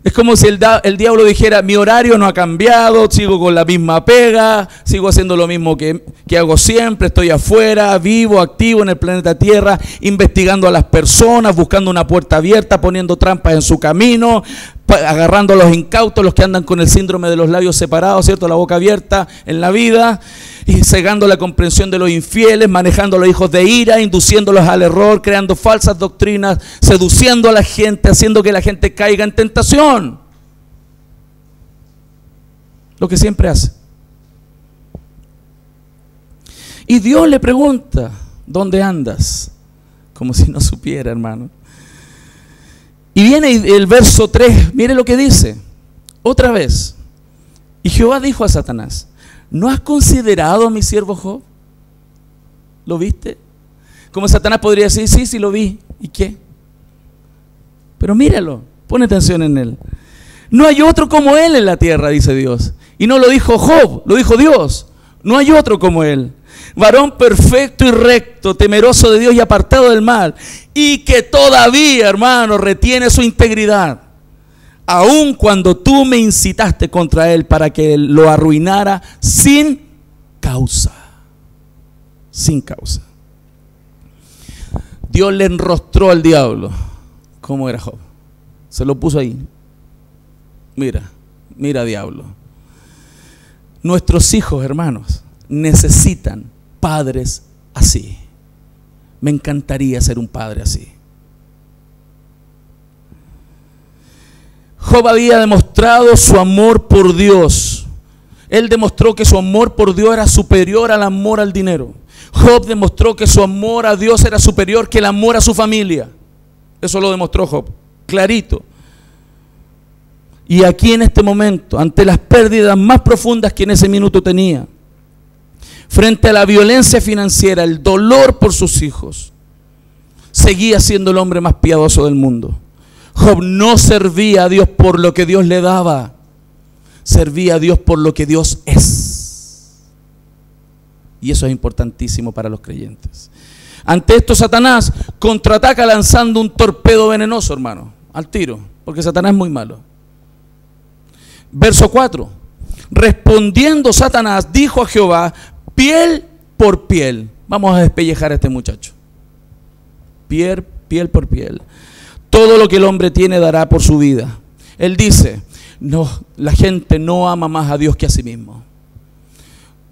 Es como si el diablo dijera: mi horario no ha cambiado, sigo con la misma pega, sigo haciendo lo mismo que hago siempre, estoy afuera, vivo, activo en el planeta Tierra, investigando a las personas, buscando una puerta abierta, poniendo trampas en su camino, agarrando a los incautos, los que andan con el síndrome de los labios separados, ¿cierto? La boca abierta en la vida, y cegando la comprensión de los infieles, manejando a los hijos de ira, induciéndolos al error, creando falsas doctrinas, seduciendo a la gente, haciendo que la gente caiga en tentación. Lo que siempre hace. Y Dios le pregunta: ¿dónde andas? Como si no supiera, hermano. Y viene el verso 3, mire lo que dice, otra vez. Y Jehová dijo a Satanás: ¿no has considerado a mi siervo Job? ¿Lo viste? Como Satanás podría decir: sí, sí lo vi. ¿Y qué? Pero míralo, pone atención en él. No hay otro como él en la tierra, dice Dios. Y no lo dijo Job, lo dijo Dios. No hay otro como él. Varón perfecto y recto, temeroso de Dios y apartado del mal, y que todavía, hermano, retiene su integridad, aun cuando tú me incitaste contra él para que él lo arruinara sin causa. Sin causa. Dios le enrostró al diablo. ¿Cómo era Job? Se lo puso ahí. Mira, mira, diablo. Nuestros hijos, hermanos, necesitan padres así. Me encantaría ser un padre así. Job había demostrado su amor por Dios. Él demostró que su amor por Dios era superior al amor al dinero. Job demostró que su amor a Dios era superior que el amor a su familia. Eso lo demostró Job, clarito. Y aquí en este momento, ante las pérdidas más profundas que en ese minuto tenía, frente a la violencia financiera, el dolor por sus hijos, seguía siendo el hombre más piadoso del mundo. Job no servía a Dios por lo que Dios le daba, servía a Dios por lo que Dios es. Y eso es importantísimo para los creyentes. Ante esto, Satanás contraataca lanzando un torpedo venenoso, hermano, al tiro, porque Satanás es muy malo. Verso 4. Respondiendo Satanás, dijo a Jehová: piel por piel. Vamos a despellejar a este muchacho. Piel por piel. Todo lo que el hombre tiene dará por su vida. Él dice: no, la gente no ama más a Dios que a sí mismo.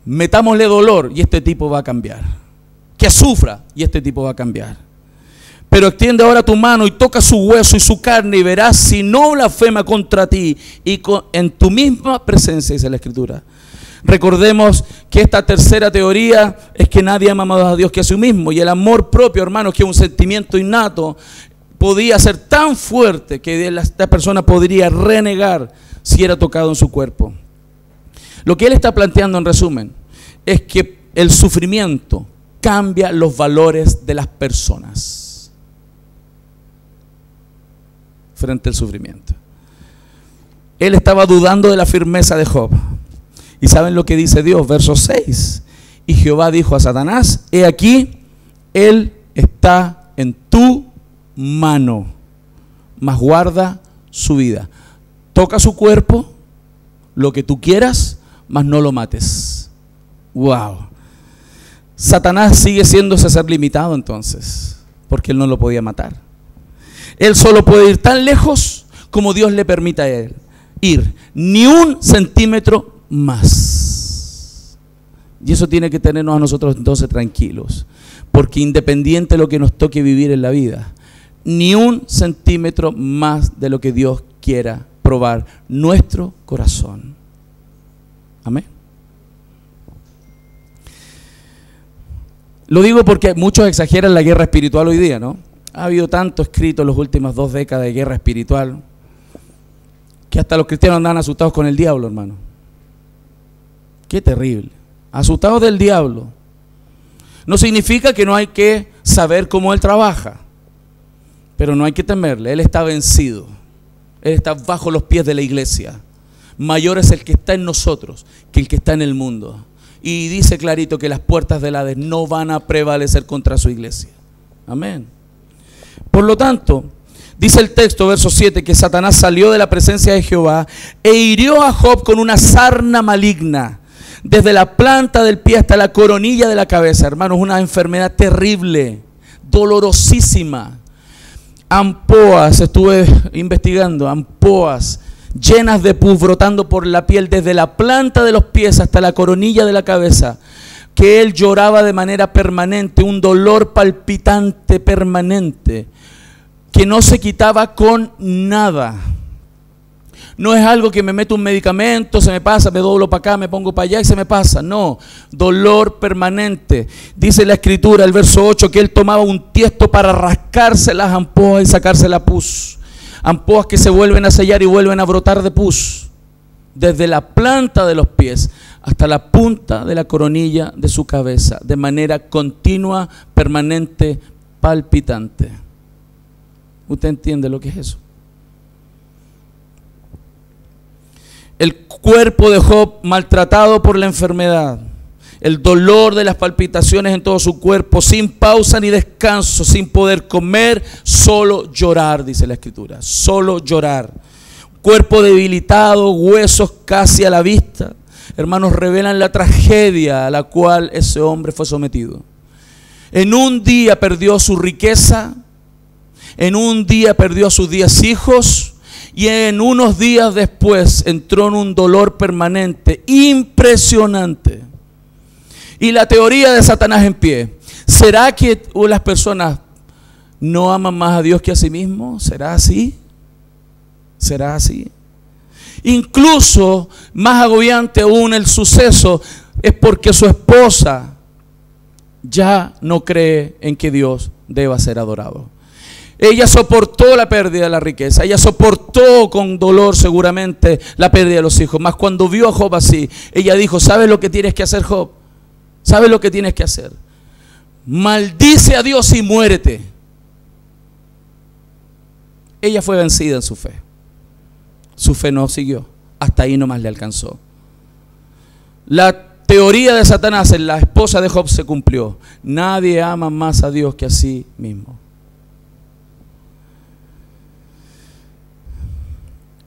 Metámosle dolor y este tipo va a cambiar. Que sufra y este tipo va a cambiar. Pero extiende ahora tu mano y toca su hueso y su carne, y verás si no blasfema contra ti y en tu misma presencia, dice la Escritura. Recordemos que esta tercera teoría es que nadie ama más a Dios que a sí mismo. Y el amor propio, hermanos, que es un sentimiento innato, podía ser tan fuerte que esta persona podría renegar si era tocado en su cuerpo. Lo que él está planteando, en resumen, es que el sufrimiento cambia los valores de las personas frente al sufrimiento. Él estaba dudando de la firmeza de Job. Y saben lo que dice Dios, verso 6. Y Jehová dijo a Satanás: he aquí, él está en tu mano, mas guarda su vida. Toca su cuerpo, lo que tú quieras, mas no lo mates. Wow. Satanás sigue siendo ese ser limitado entonces, porque él no lo podía matar. Él solo puede ir tan lejos como Dios le permita a él. ir ni un centímetro más. Y eso tiene que tenernos a nosotros entonces tranquilos, porque independiente de lo que nos toque vivir en la vida, ni un centímetro más de lo que Dios quiera probar nuestro corazón. Amén. Lo digo porque muchos exageran la guerra espiritual hoy día, ¿no? Ha habido tanto escrito en las últimas 2 décadas de guerra espiritual que hasta los cristianos andan asustados con el diablo, hermano. Qué terrible. Asustados del diablo. No significa que no hay que saber cómo él trabaja, pero no hay que temerle. Él está vencido. Él está bajo los pies de la iglesia. Mayor es el que está en nosotros que el que está en el mundo. Y dice clarito que las puertas del Hades no van a prevalecer contra su iglesia. Amén. Por lo tanto, dice el texto, verso 7, que Satanás salió de la presencia de Jehová e hirió a Job con una sarna maligna, desde la planta del pie hasta la coronilla de la cabeza. Hermanos, una enfermedad terrible, dolorosísima. Ampoas, estuve investigando, ampoas llenas de pus brotando por la piel desde la planta de los pies hasta la coronilla de la cabeza, que él lloraba de manera permanente, un dolor palpitante permanente, que no se quitaba con nada. No es algo que me meto un medicamento, se me pasa, me doblo para acá, me pongo para allá y se me pasa. No, dolor permanente. Dice la escritura, el verso 8, que él tomaba un tiesto para rascarse las ampoas y sacarse la pus. Ampoas que se vuelven a sellar y vuelven a brotar de pus, desde la planta de los pies hasta la punta de la coronilla de su cabeza, de manera continua, permanente, palpitante. ¿Usted entiende lo que es eso? El cuerpo de Job maltratado por la enfermedad, el dolor de las palpitaciones en todo su cuerpo, sin pausa ni descanso, sin poder comer, solo llorar, dice la escritura, solo llorar. Cuerpo debilitado, huesos casi a la vista. Hermanos, revelan la tragedia a la cual ese hombre fue sometido. En un día perdió su riqueza, en un día perdió a sus 10 hijos, y en unos días después entró en un dolor permanente, impresionante. Y la teoría de Satanás en pie. ¿Será que las personas no aman más a Dios que a sí mismos? ¿Será así? ¿Será así? Incluso, más agobiante aún el suceso, es porque su esposa ya no cree en que Dios deba ser adorado. Ella soportó la pérdida de la riqueza, ella soportó con dolor seguramente la pérdida de los hijos, mas cuando vio a Job así, ella dijo, ¿sabes lo que tienes que hacer, Job? ¿Sabes lo que tienes que hacer? Maldice a Dios y muérete. Ella fue vencida en su fe. Su fe no siguió, hasta ahí nomás le alcanzó. La teoría de Satanás en la esposa de Job se cumplió. Nadie ama más a Dios que a sí mismo.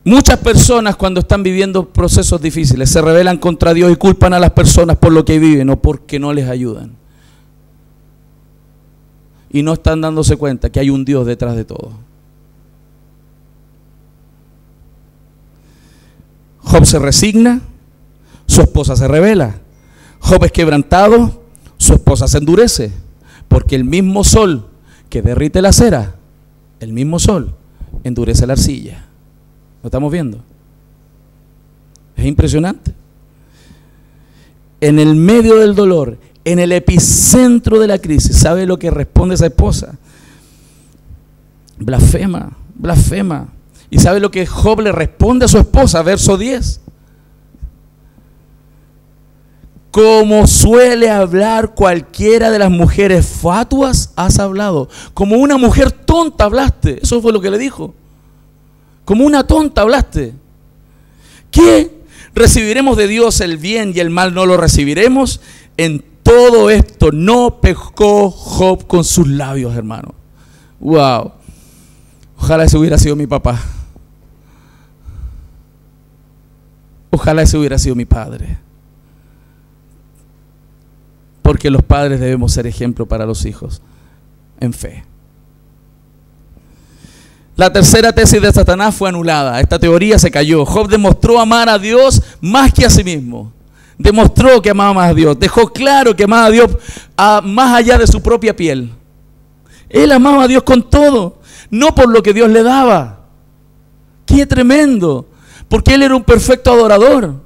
Muchas personas cuando están viviendo procesos difíciles se rebelan contra Dios y culpan a las personas por lo que viven o porque no les ayudan. Y no están dándose cuenta que hay un Dios detrás de todo. Job se resigna, su esposa se rebela. Job es quebrantado, su esposa se endurece. Porque el mismo sol que derrite la cera, el mismo sol endurece la arcilla. ¿Lo estamos viendo? Es impresionante. En el medio del dolor, en el epicentro de la crisis, ¿sabe lo que responde esa esposa? Blasfema, blasfema. ¿Y sabe lo que Job le responde a su esposa? Verso 10. Como suele hablar cualquiera de las mujeres fatuas, has hablado. Como una mujer tonta hablaste. Eso fue lo que le dijo. Como una tonta hablaste. ¿Qué? ¿Recibiremos de Dios el bien y el mal no lo recibiremos? En todo esto no pecó Job con sus labios, hermano. Wow. Ojalá ese hubiera sido mi papá. Ojalá ese hubiera sido mi padre. Porque los padres debemos ser ejemplo para los hijos en fe. La tercera tesis de Satanás fue anulada. Esta teoría se cayó. Job demostró amar a Dios más que a sí mismo. Demostró que amaba más a Dios. Dejó claro que amaba a Dios más allá de su propia piel. Él amaba a Dios con todo, no por lo que Dios le daba. ¡Qué tremendo! Porque él era un perfecto adorador.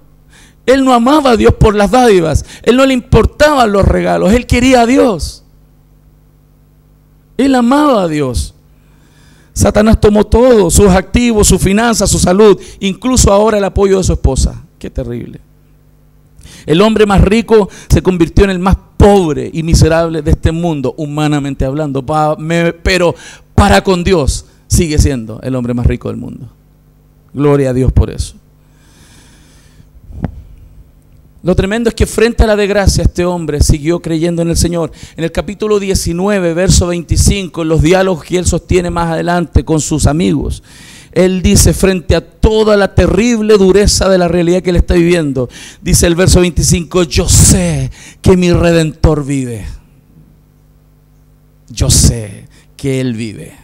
Él no amaba a Dios por las dádivas. Él no le importaban los regalos. Él quería a Dios. Él amaba a Dios. Satanás tomó todo, sus activos, sus finanzas, su salud, incluso ahora el apoyo de su esposa. ¡Qué terrible! El hombre más rico se convirtió en el más pobre y miserable de este mundo, humanamente hablando. Pero para con Dios sigue siendo el hombre más rico del mundo. Gloria a Dios por eso. Lo tremendo es que frente a la desgracia este hombre siguió creyendo en el Señor. En el capítulo 19, verso 25, en los diálogos que él sostiene más adelante con sus amigos, él dice, frente a toda la terrible dureza de la realidad que él está viviendo, dice el verso 25, yo sé que mi Redentor vive. Yo sé que Él vive.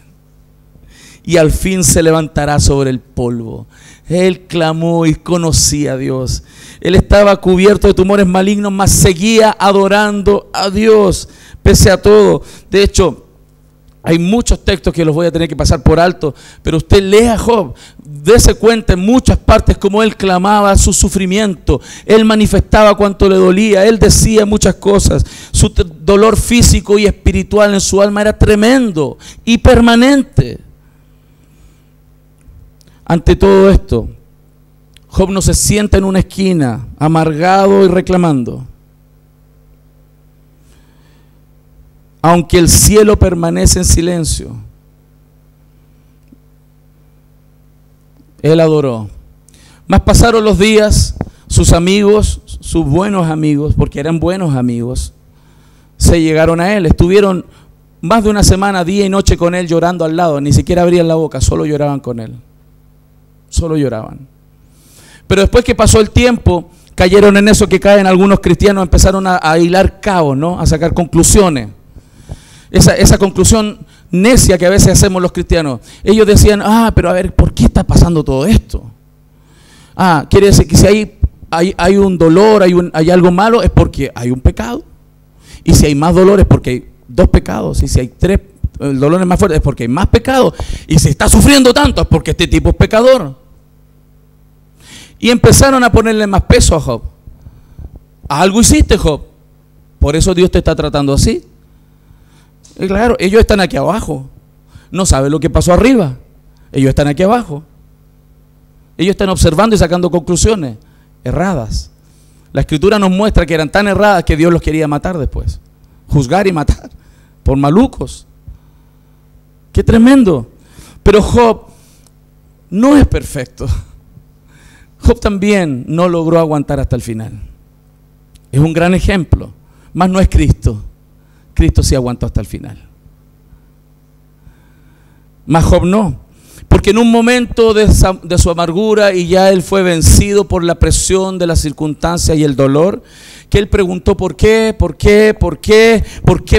Y al fin se levantará sobre el polvo. Él clamó y conocía a Dios. Él estaba cubierto de tumores malignos, mas seguía adorando a Dios, pese a todo. De hecho, hay muchos textos que los voy a tener que pasar por alto, pero usted lea a Job, dése cuenta en muchas partes cómo él clamaba su sufrimiento, él manifestaba cuánto le dolía, él decía muchas cosas, su dolor físico y espiritual en su alma era tremendo y permanente. Ante todo esto, Job no se sienta en una esquina, amargado y reclamando. Aunque el cielo permanece en silencio, él adoró. Mas pasaron los días, sus amigos, sus buenos amigos, porque eran buenos amigos, se llegaron a él. Estuvieron más de una semana, día y noche con él, llorando al lado. Ni siquiera abrían la boca, solo lloraban con él. Solo lloraban. Pero después que pasó el tiempo, cayeron en eso que caen algunos cristianos, empezaron a hilar cabos, ¿no? A sacar conclusiones. Esa conclusión necia que a veces hacemos los cristianos. Ellos decían, pero a ver, ¿por qué está pasando todo esto? Quiere decir que si hay un dolor, hay algo malo, es porque hay un pecado. Y si hay más dolor es porque hay dos pecados. Y si hay tres, el dolor es más fuerte es porque hay más pecado. Y si está sufriendo tanto es porque este tipo es pecador. Y empezaron a ponerle más peso a Job. Algo hiciste, Job. Por eso Dios te está tratando así. Y claro, ellos están aquí abajo. No saben lo que pasó arriba. Ellos están aquí abajo. Ellos están observando y sacando conclusiones erradas. La Escritura nos muestra que eran tan erradas que Dios los quería matar después. Juzgar y matar por malucos. ¡Qué tremendo! Pero Job no es perfecto. Job también no logró aguantar hasta el final. Es un gran ejemplo, mas no es Cristo. Cristo sí aguantó hasta el final. Mas Job no, porque en un momento de su amargura y ya él fue vencido por la presión de las circunstancias y el dolor, que él preguntó ¿por qué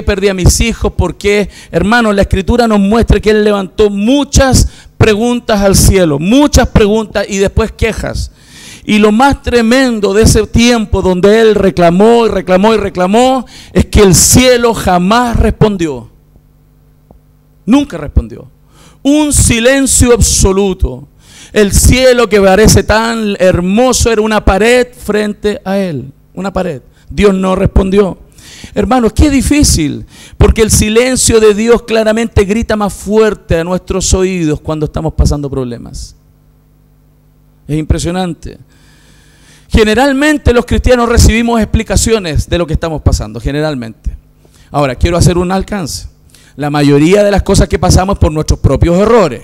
perdí a mis hijos? ¿Por qué? Hermanos, la Escritura nos muestra que él levantó muchas preguntas al cielo, muchas preguntas y después quejas. Y lo más tremendo de ese tiempo donde él reclamó y reclamó y reclamó es que el cielo jamás respondió. Nunca respondió. Un silencio absoluto. El cielo, que parece tan hermoso, era una pared frente a él. Una pared. Dios no respondió. Hermanos, qué difícil, porque el silencio de Dios claramente grita más fuerte a nuestros oídos cuando estamos pasando problemas. Es impresionante. Generalmente los cristianos recibimos explicaciones de lo que estamos pasando, generalmente. Ahora, quiero hacer un alcance. La mayoría de las cosas que pasamos es por nuestros propios errores,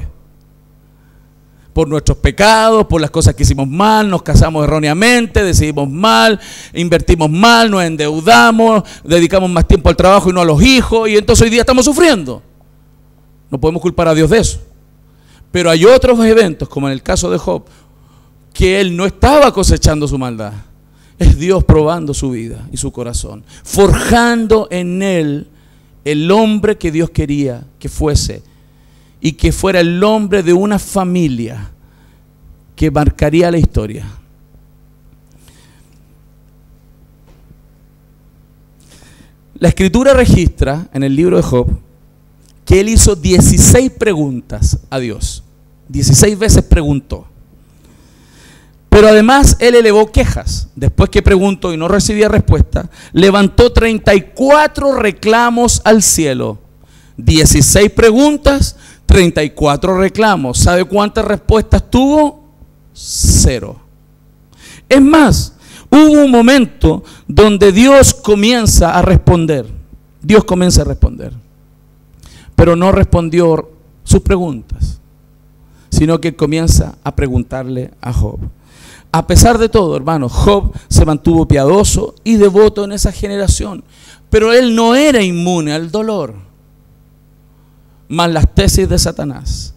por nuestros pecados, por las cosas que hicimos mal, nos casamos erróneamente, decidimos mal, invertimos mal, nos endeudamos, dedicamos más tiempo al trabajo y no a los hijos, y entonces hoy día estamos sufriendo. No podemos culpar a Dios de eso. Pero hay otros eventos, como en el caso de Job, que él no estaba cosechando su maldad. Es Dios probando su vida y su corazón, forjando en él el hombre que Dios quería que fuese y que fuera el hombre de una familia que marcaría la historia. La Escritura registra en el libro de Job que él hizo 16 preguntas a Dios. 16 veces preguntó. Pero además él elevó quejas. Después que preguntó y no recibía respuesta, levantó 34 reclamos al cielo. 16 preguntas, 34 reclamos. ¿Sabe cuántas respuestas tuvo? 0. Es más, hubo un momento donde Dios comienza a responder. Dios comienza a responder. Pero no respondió sus preguntas, sino que comienza a preguntarle a Job. A pesar de todo, hermanos, Job se mantuvo piadoso y devoto en esa generación. Pero él no era inmune al dolor. Mas las tesis de Satanás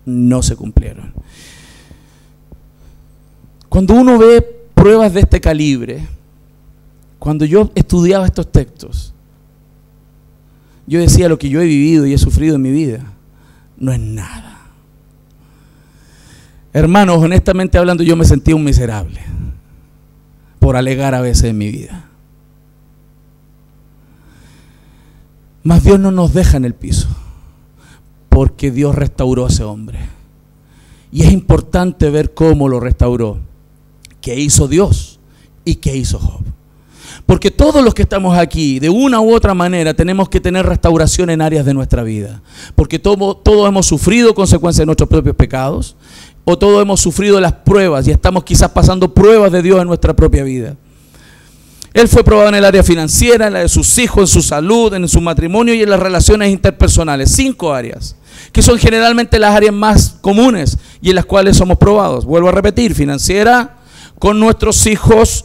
no se cumplieron. Cuando uno ve pruebas de este calibre, cuando yo estudiaba estos textos, yo decía: lo que yo he vivido y he sufrido en mi vida no es nada. Hermanos, honestamente hablando, yo me sentía un miserable por alegar a veces en mi vida. Mas Dios no nos deja en el piso, porque Dios restauró a ese hombre. Y es importante ver cómo lo restauró. ¿Qué hizo Dios y qué hizo Job? Porque todos los que estamos aquí, de una u otra manera, tenemos que tener restauración en áreas de nuestra vida. Porque todos hemos sufrido consecuencias de nuestros propios pecados, o todos hemos sufrido las pruebas y estamos quizás pasando pruebas de Dios en nuestra propia vida. Él fue probado en el área financiera, en la de sus hijos, en su salud, en su matrimonio y en las relaciones interpersonales. 5 áreas, que son generalmente las áreas más comunes y en las cuales somos probados. Vuelvo a repetir: financiera, con nuestros hijos,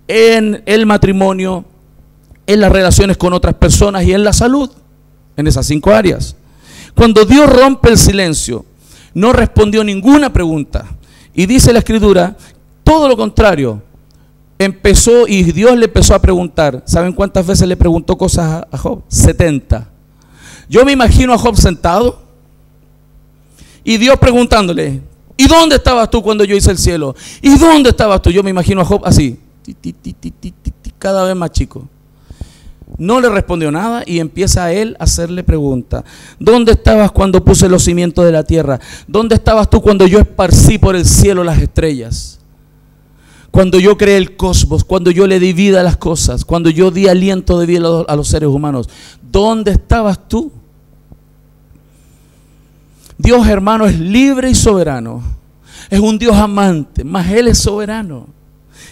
en el matrimonio, en las relaciones con otras personas y en la salud. En esas 5 áreas. Cuando Dios rompe el silencio, no respondió ninguna pregunta. Y dice la Escritura, todo lo contrario. Empezó y Dios le empezó a preguntar. ¿Saben cuántas veces le preguntó cosas a Job? 70. Yo me imagino a Job sentado y Dios preguntándole: ¿y dónde estabas tú cuando yo hice el cielo? ¿Y dónde estabas tú? Yo me imagino a Job así, cada vez más chico. No le respondió nada y empieza a él a hacerle preguntas. ¿Dónde estabas cuando puse los cimientos de la tierra? ¿Dónde estabas tú cuando yo esparcí por el cielo las estrellas? Cuando yo creé el cosmos, cuando yo le di vida a las cosas, cuando yo di aliento de vida a los seres humanos. ¿Dónde estabas tú? Dios, hermano, es libre y soberano. Es un Dios amante, mas Él es soberano.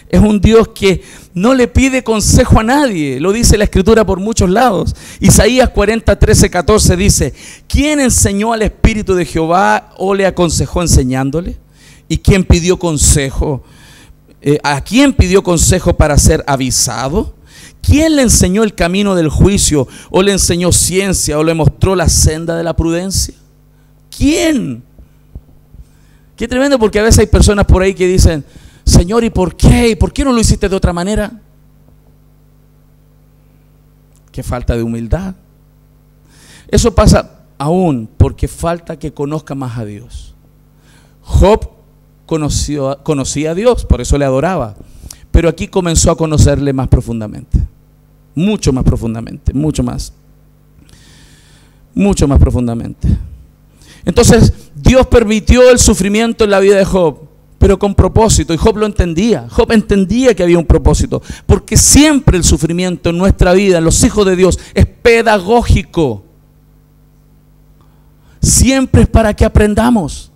Es un Dios que no le pide consejo a nadie. Lo dice la Escritura por muchos lados. Isaías 40, 13, 14 dice: ¿quién enseñó al Espíritu de Jehová o le aconsejó enseñándole? ¿Y quién pidió consejo? ¿A quién pidió consejo para ser avisado? ¿Quién le enseñó el camino del juicio o le enseñó ciencia o le mostró la senda de la prudencia? ¿Quién? Qué tremendo, porque a veces hay personas por ahí que dicen: Señor, ¿y por qué? ¿Y por qué no lo hiciste de otra manera? Qué falta de humildad. Eso pasa aún porque falta que conozca más a Dios. Job conocía a Dios, por eso le adoraba. Pero aquí comenzó a conocerle más profundamente. Mucho más profundamente, mucho más profundamente. Entonces, Dios permitió el sufrimiento en la vida de Job, pero con propósito, y Job lo entendía. Job entendía que había un propósito, porque siempre el sufrimiento en nuestra vida, en los hijos de Dios, es pedagógico. Siempre es para que aprendamos,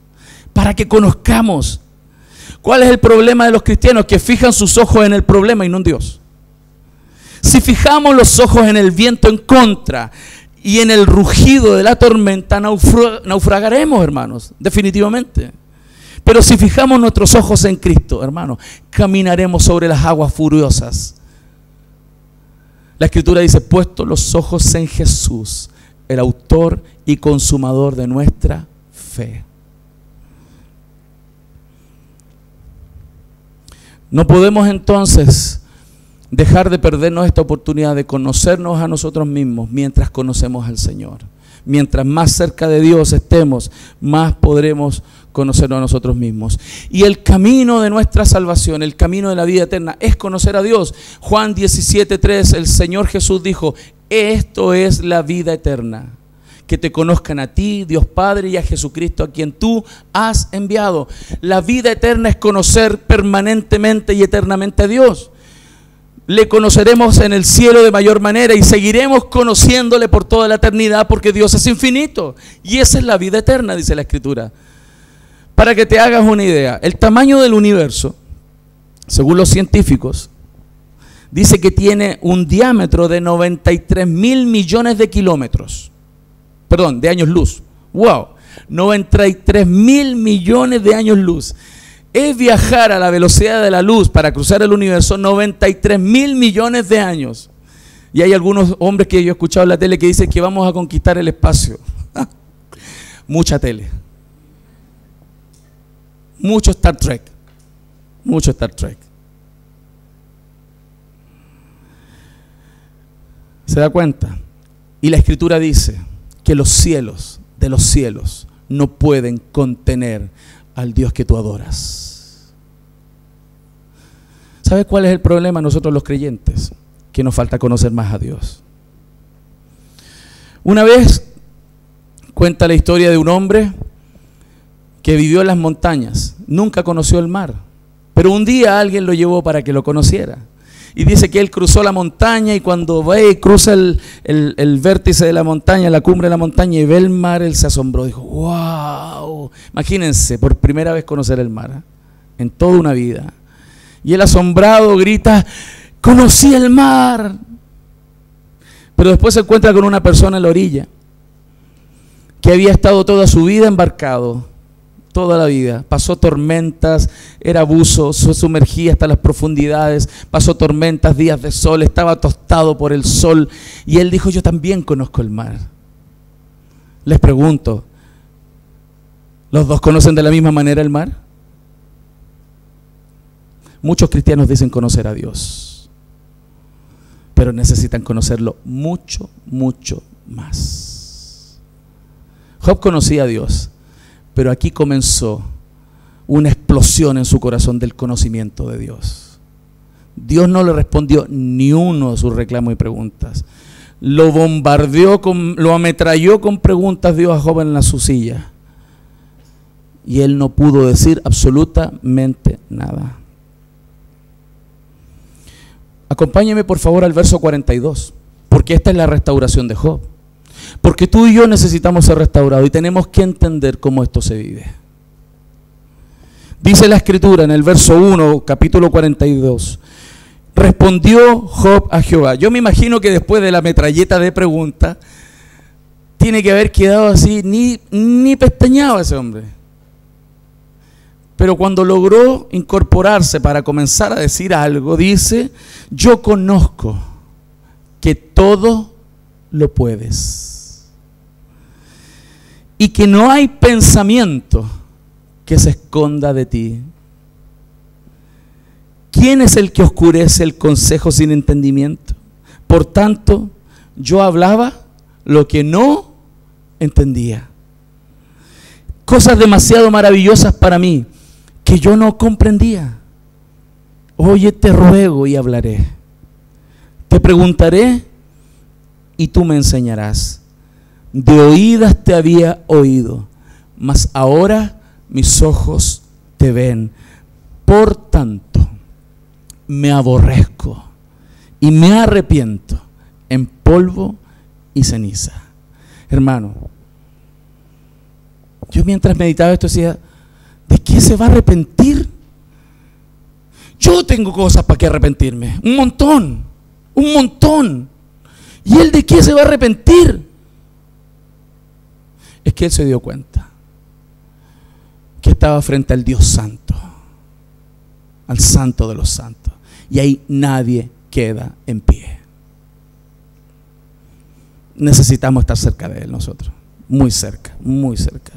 para que conozcamos. ¿Cuál es el problema de los cristianos? Que fijan sus ojos en el problema y no en Dios. Si fijamos los ojos en el viento en contra y en el rugido de la tormenta, naufragaremos, hermanos, definitivamente. Pero si fijamos nuestros ojos en Cristo, hermanos, caminaremos sobre las aguas furiosas. La Escritura dice: puesto los ojos en Jesús, el autor y consumador de nuestra fe. No podemos entonces dejar de perdernos esta oportunidad de conocernos a nosotros mismos mientras conocemos al Señor. Mientras más cerca de Dios estemos, más podremos conocernos a nosotros mismos. Y el camino de nuestra salvación, el camino de la vida eterna, es conocer a Dios. Juan 17:3, el Señor Jesús dijo: esto es la vida eterna, que te conozcan a ti, Dios Padre, y a Jesucristo, a quien tú has enviado. La vida eterna es conocer permanentemente y eternamente a Dios. Le conoceremos en el cielo de mayor manera y seguiremos conociéndole por toda la eternidad, porque Dios es infinito. Y esa es la vida eterna, dice la Escritura. Para que te hagas una idea, el tamaño del universo, según los científicos, dice que tiene un diámetro de 93.000 millones de kilómetros. Perdón, de años luz. ¡Wow! 93.000 millones de años luz. Es viajar a la velocidad de la luz para cruzar el universo 93.000 millones de años. Y hay algunos hombres que yo he escuchado en la tele que dicen que vamos a conquistar el espacio. Mucha tele. Mucho Star Trek. Mucho Star Trek. ¿Se da cuenta? Y la Escritura dice que los cielos de los cielos no pueden contener al Dios que tú adoras. ¿Sabes cuál es el problema nosotros los creyentes? Que nos falta conocer más a Dios. Una vez cuenta la historia de un hombre que vivió en las montañas, nunca conoció el mar, pero un día alguien lo llevó para que lo conociera. Y dice que él cruzó la montaña y cuando ve y cruza el vértice de la montaña, la cumbre de la montaña y ve el mar, él se asombró. Dijo: ¡wow! Imagínense, por primera vez conocer el mar, en toda una vida. Y él asombrado grita: ¡conocí el mar! Pero después se encuentra con una persona en la orilla que había estado toda su vida embarcado. Toda la vida, pasó tormentas, era buzo, se sumergía hasta las profundidades, pasó tormentas, días de sol, estaba tostado por el sol, y él dijo: yo también conozco el mar. Les pregunto, ¿los dos conocen de la misma manera el mar? Muchos cristianos dicen conocer a Dios, pero necesitan conocerlo mucho, mucho más. Job conocía a Dios, pero aquí comenzó una explosión en su corazón del conocimiento de Dios. Dios no le respondió ni uno de sus reclamos y preguntas. Lo bombardeó, lo ametralló con preguntas Dios a Job en su silla. Y él no pudo decir absolutamente nada. Acompáñeme por favor al verso 42, porque esta es la restauración de Job. Porque tú y yo necesitamos ser restaurados y tenemos que entender cómo esto se vive. Dice la Escritura en el verso 1, capítulo 42. Respondió Job a Jehová. Yo me imagino que después de la metralleta de preguntas, tiene que haber quedado así, ni pestañeado ese hombre. Pero cuando logró incorporarse para comenzar a decir algo, dice: yo conozco que todo lo puedes y que no hay pensamiento que se esconda de ti. ¿Quién es el que oscurece el consejo sin entendimiento? Por tanto, yo hablaba lo que no entendía. Cosas demasiado maravillosas para mí que yo no comprendía. Oye, te ruego y hablaré. Te preguntaré y tú me enseñarás. De oídas te había oído, mas ahora mis ojos te ven. Por tanto, me aborrezco y me arrepiento en polvo y ceniza. Hermano, yo mientras meditaba esto decía: ¿de qué se va a arrepentir? Yo tengo cosas para que arrepentirme, un montón. ¿Y él de qué se va a arrepentir? Es que él se dio cuenta que estaba frente al Dios santo, al santo de los santos, y ahí nadie queda en pie. Necesitamos estar cerca de él nosotros, muy cerca, muy cerca.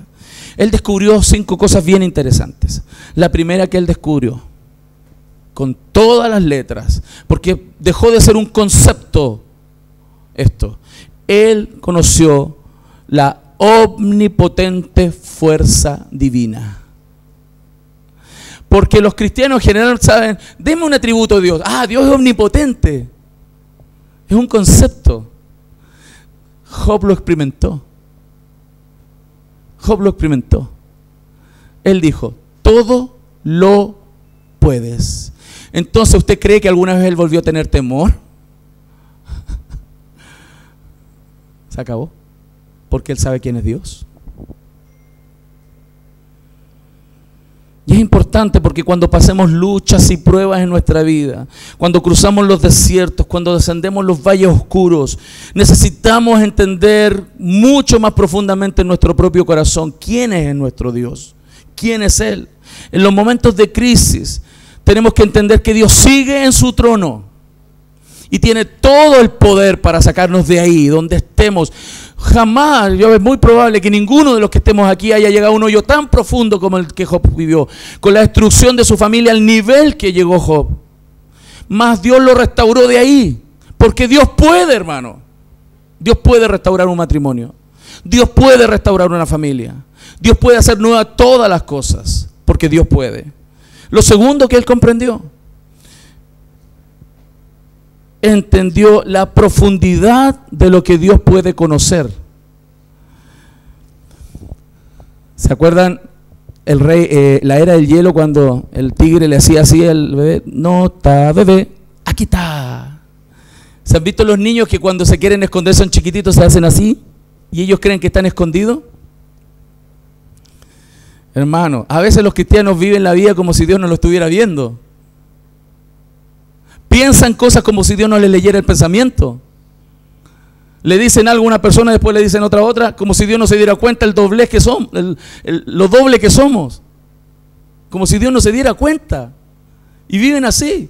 Él descubrió 5 cosas bien interesantes. La primera que él descubrió, con todas las letras, porque dejó de ser un concepto esto. Él conoció la omnipotente fuerza divina. Porque los cristianos en general saben, deme un atributo de Dios. Ah, Dios es omnipotente. Es un concepto. Job lo experimentó. Job lo experimentó. Él dijo, todo lo puedes. Entonces, ¿usted cree que alguna vez él volvió a tener temor? Se acabó. Porque él sabe quién es Dios. Y es importante porque cuando pasemos luchas y pruebas en nuestra vida, cuando cruzamos los desiertos, cuando descendemos los valles oscuros, necesitamos entender mucho más profundamente en nuestro propio corazón quién es nuestro Dios, quién es Él. En los momentos de crisis tenemos que entender que Dios sigue en su trono y tiene todo el poder para sacarnos de ahí, donde estemos. Jamás, es muy probable que ninguno de los que estemos aquí haya llegado a un hoyo tan profundo como el que Job vivió, con la destrucción de su familia al nivel que llegó Job. Mas Dios lo restauró de ahí, porque Dios puede, hermano. Dios puede restaurar un matrimonio. Dios puede restaurar una familia. Dios puede hacer nuevas todas las cosas, porque Dios puede. Lo segundo que él comprendió, entendió la profundidad de lo que Dios puede conocer. ¿Se acuerdan el rey, la era del hielo, cuando el tigre le hacía así al bebé? No está, bebé, aquí está. ¿Se han visto los niños que cuando se quieren esconder son chiquititos, se hacen así y ellos creen que están escondidos? Hermano, a veces los cristianos viven la vida como si Dios no lo estuviera viendo. Piensan cosas como si Dios no les leyera el pensamiento. Le dicen algo a una persona, después le dicen otra, como si Dios no se diera cuenta el doblez que somos, lo doble que somos. Como si Dios no se diera cuenta. Y viven así.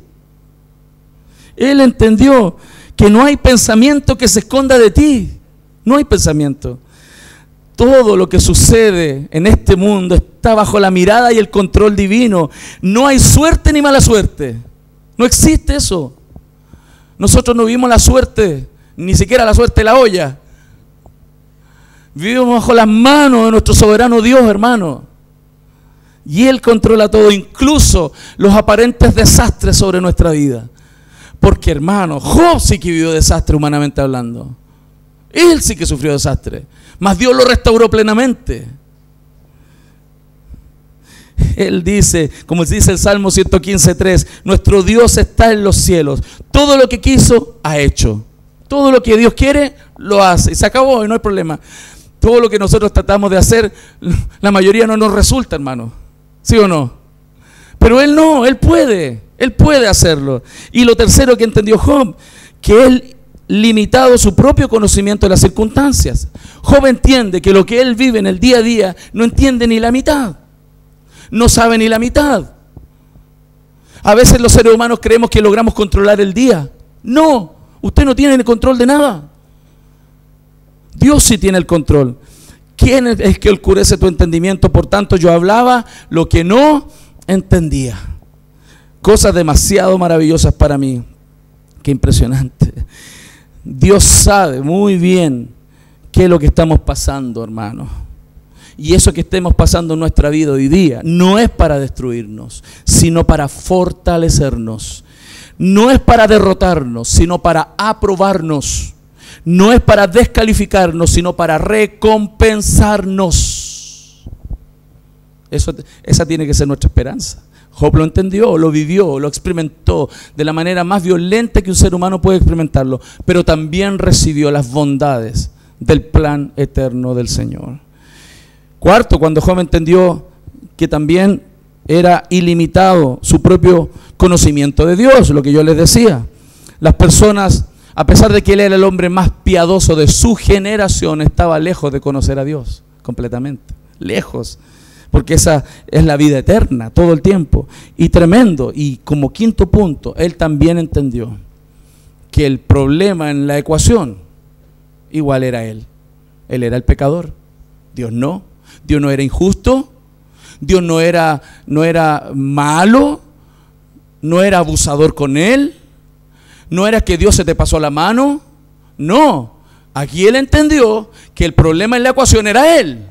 Él entendió que no hay pensamiento que se esconda de ti. No hay pensamiento. Todo lo que sucede en este mundo está bajo la mirada y el control divino. No hay suerte ni mala suerte. No existe eso. Nosotros no vivimos la suerte, ni siquiera la suerte de la olla. Vivimos bajo las manos de nuestro soberano Dios, hermano. Y Él controla todo, incluso los aparentes desastres sobre nuestra vida. Porque, hermano, Job sí que vivió desastre humanamente hablando. Él sí que sufrió desastre. Mas Dios lo restauró plenamente. Él dice, como dice el Salmo 115:3, nuestro Dios está en los cielos. Todo lo que quiso, ha hecho. Todo lo que Dios quiere, lo hace. Y se acabó y no hay problema. Todo lo que nosotros tratamos de hacer, la mayoría no nos resulta, hermano. ¿Sí o no? Pero Él no, Él puede hacerlo. Y lo tercero que entendió Job, que Él limitado su propio conocimiento de las circunstancias. Job entiende que lo que él vive en el día a día no entiende ni la mitad. No sabe ni la mitad. A veces los seres humanos creemos que logramos controlar el día. No, usted no tiene el control de nada. Dios sí tiene el control. ¿Quién es que oscurece tu entendimiento? Por tanto, yo hablaba lo que no entendía. Cosas demasiado maravillosas para mí. Qué impresionante. Dios sabe muy bien qué es lo que estamos pasando, hermano. Y eso que estemos pasando en nuestra vida hoy día no es para destruirnos, sino para fortalecernos. No es para derrotarnos, sino para aprobarnos. No es para descalificarnos, sino para recompensarnos. Esa tiene que ser nuestra esperanza. Job lo entendió, lo vivió, lo experimentó de la manera más violenta que un ser humano puede experimentarlo, pero también recibió las bondades del plan eterno del Señor. Cuarto, cuando Job entendió que también era ilimitado su propio conocimiento de Dios, lo que yo les decía. Las personas, a pesar de que él era el hombre más piadoso de su generación, estaba lejos de conocer a Dios, completamente, lejos. Porque esa es la vida eterna, todo el tiempo. Y tremendo. Y como quinto punto, él también entendió que el problema en la ecuación, igual era él. Él era el pecador. Dios no. Dios no era injusto. Dios no era malo. No era abusador con él. No era que Dios se te pasó la mano. No. Aquí él entendió que el problema en la ecuación era él,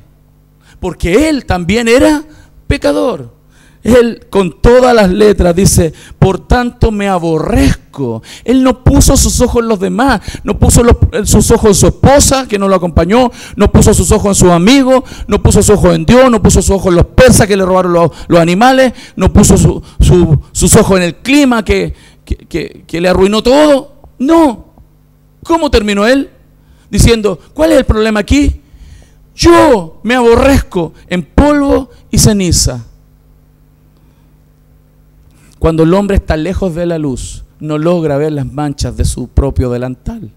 porque él también era pecador. Él con todas las letras dice, por tanto me aborrezco. Él no puso sus ojos en los demás, no puso sus ojos en su esposa que no lo acompañó, no puso sus ojos en sus amigos, no puso sus ojos en Dios, no puso sus ojos en los persas que le robaron los animales, no puso sus ojos en el clima que le arruinó todo. No. ¿Cómo terminó él? Diciendo, ¿cuál es el problema aquí? Yo me aborrezco en polvo y ceniza. Cuando el hombre está lejos de la luz, no logra ver las manchas de su propio delantal.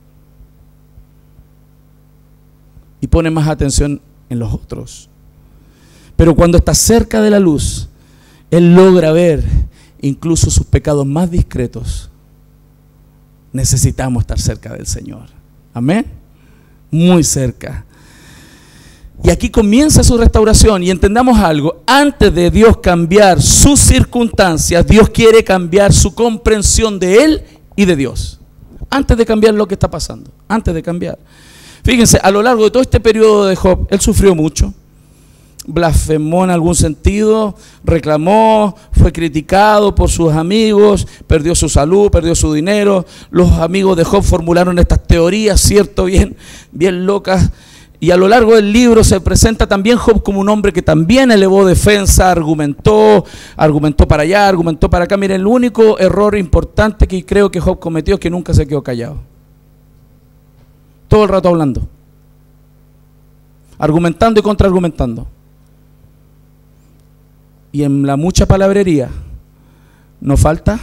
Y pone más atención en los otros. Pero cuando está cerca de la luz, él logra ver incluso sus pecados más discretos. Necesitamos estar cerca del Señor. Amén. Muy cerca. Y aquí comienza su restauración. Y entendamos algo, antes de Dios cambiar sus circunstancias, Dios quiere cambiar su comprensión de Él y de Dios. Antes de cambiar lo que está pasando, antes de cambiar. Fíjense, a lo largo de todo este periodo de Job, él sufrió mucho. Blasfemó en algún sentido, reclamó, fue criticado por sus amigos, perdió su salud, perdió su dinero. Los amigos de Job formularon estas teorías, ¿cierto? Bien locas. Y a lo largo del libro se presenta también Job como un hombre que también elevó defensa, argumentó para allá, argumentó para acá. Miren, el único error importante que creo que Job cometió es que nunca se quedó callado. Todo el rato hablando, argumentando y contraargumentando. Y en la mucha palabrería nos falta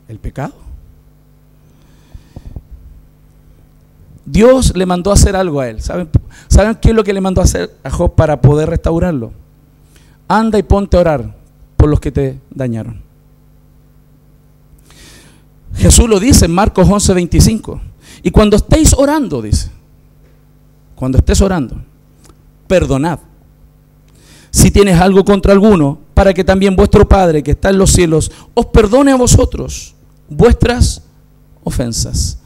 el pecado. Dios le mandó a hacer algo a él. ¿Saben qué es lo que le mandó a hacer a Job para poder restaurarlo? Anda y ponte a orar por los que te dañaron. Jesús lo dice en Marcos 11:25. Y cuando estéis orando, dice, cuando estés orando, perdonad si tienes algo contra alguno, para que también vuestro Padre que está en los cielos os perdone a vosotros vuestras ofensas.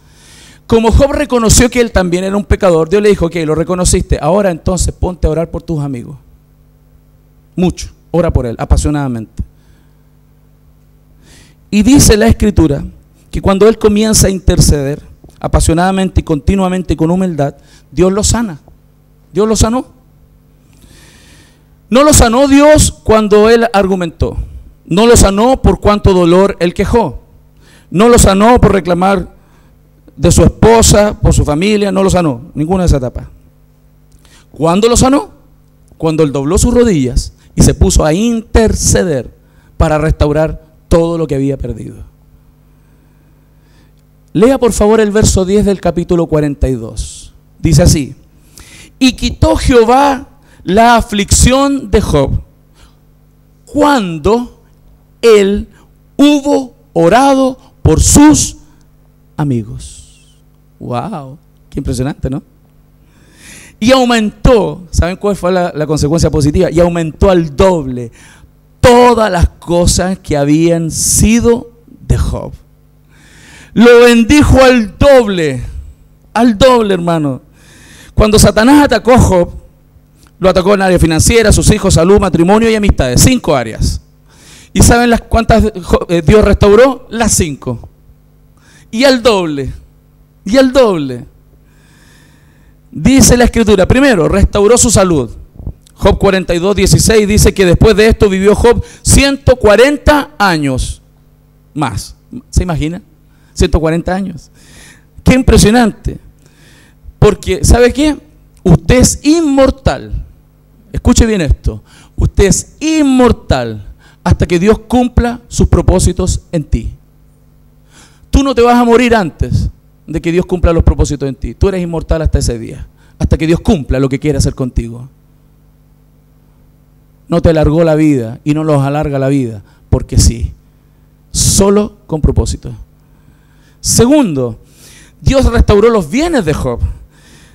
Como Job reconoció que él también era un pecador, Dios le dijo, ok, lo reconociste, ahora entonces ponte a orar por tus amigos. Mucho, ora por él, apasionadamente. Y dice la Escritura que cuando él comienza a interceder apasionadamente y continuamente y con humildad, Dios lo sana. Dios lo sanó. No lo sanó Dios cuando él argumentó. No lo sanó por cuánto dolor él quejó. No lo sanó por reclamar de su esposa, por su familia. No lo sanó, ninguna de esas etapas. ¿Cuándo lo sanó? Cuando él dobló sus rodillas y se puso a interceder para restaurar todo lo que había perdido. Lea por favor el verso 10 del capítulo 42. Dice así: y quitó Jehová la aflicción de Job cuando él hubo orado por sus amigos. Wow, qué impresionante, ¿no? Y aumentó, ¿saben cuál fue la consecuencia positiva? Y aumentó al doble todas las cosas que habían sido de Job. Lo bendijo al doble, hermano. Cuando Satanás atacó a Job, lo atacó en el área financiera, sus hijos, salud, matrimonio y amistades. 5 áreas. ¿Y saben las cuántas Dios restauró? Las 5. Y al doble. Y al doble. Dice la Escritura, primero, restauró su salud. Job 42:16 dice que después de esto vivió Job 140 años más. ¿Se imagina? 140 años. Qué impresionante. Porque, ¿sabe qué? Usted es inmortal. Escuche bien esto. Usted es inmortal hasta que Dios cumpla sus propósitos en ti. Tú no te vas a morir antes de que Dios cumpla los propósitos en ti. Tú eres inmortal hasta ese día, hasta que Dios cumpla lo que quiere hacer contigo. No te alargó la vida y no los alarga la vida, porque sí, solo con propósito. Segundo, Dios restauró los bienes de Job.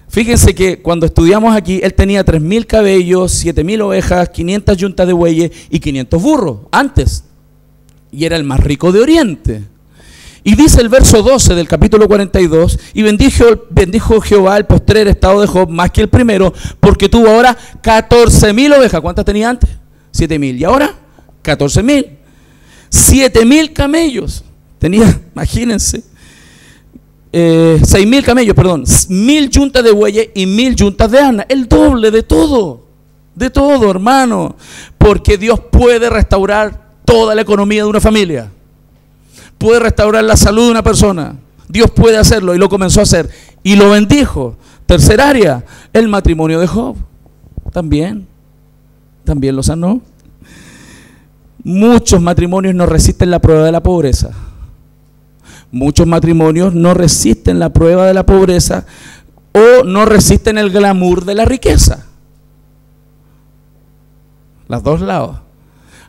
Fíjense que cuando estudiamos aquí, él tenía 3,000 cabellos, 7,000 ovejas, 500 yuntas de bueyes y 500 burros, antes. Y era el más rico de Oriente. Y dice el verso 12 del capítulo 42, y bendijo Jehová el postrer estado de Job más que el primero, porque tuvo ahora 14,000 ovejas. ¿Cuántas tenía antes? 7,000. ¿Y ahora? 14,000. 7,000 camellos. Tenía, imagínense, 6,000 camellos, perdón, 1,000 yuntas de bueyes y 1,000 yuntas de asnas. El doble de todo, hermano. Porque Dios puede restaurar toda la economía de una familia. Puede restaurar la salud de una persona. Dios puede hacerlo y lo comenzó a hacer. Y lo bendijo. Tercer área, el matrimonio de Job. También lo sanó. Muchos matrimonios no resisten la prueba de la pobreza. Muchos matrimonios no resisten la prueba de la pobreza o no resisten el glamour de la riqueza. Los dos lados.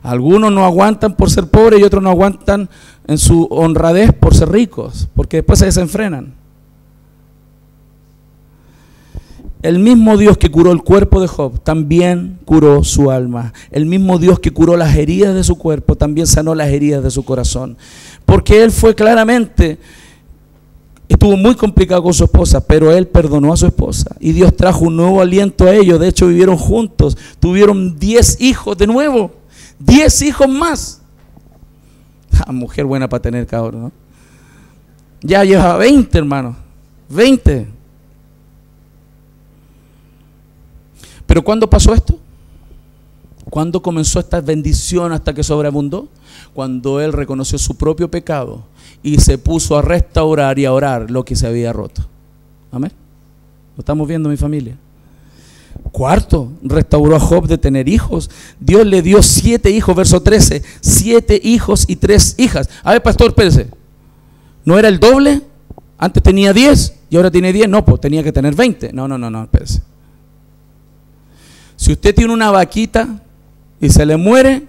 Algunos no aguantan por ser pobres y otros no aguantan en su honradez por ser ricos, porque después se desenfrenan. El mismo Dios que curó el cuerpo de Job también curó su alma. El mismo Dios que curó las heridas de su cuerpo también sanó las heridas de su corazón. Porque él estuvo muy complicado con su esposa, pero él perdonó a su esposa. Y Dios trajo un nuevo aliento a ellos. De hecho, vivieron juntos. Tuvieron 10 hijos de nuevo. 10 hijos más. Mujer buena para tener, cabrón, ¿no? Ya lleva 20, hermano. 20. Pero ¿cuándo pasó esto? ¿Cuándo comenzó esta bendición hasta que sobreabundó? Cuando él reconoció su propio pecado y se puso a restaurar y a orar lo que se había roto. Amén. Lo estamos viendo, mi familia. Cuarto, restauró a Job de tener hijos. Dios le dio 7 hijos, verso 13. 7 hijos y 3 hijas. A ver, pastor, espérese. ¿No era el doble? Antes tenía 10 y ahora tiene 10. No, pues tenía que tener 20. No, espérese. Si usted tiene una vaquita y se le muere,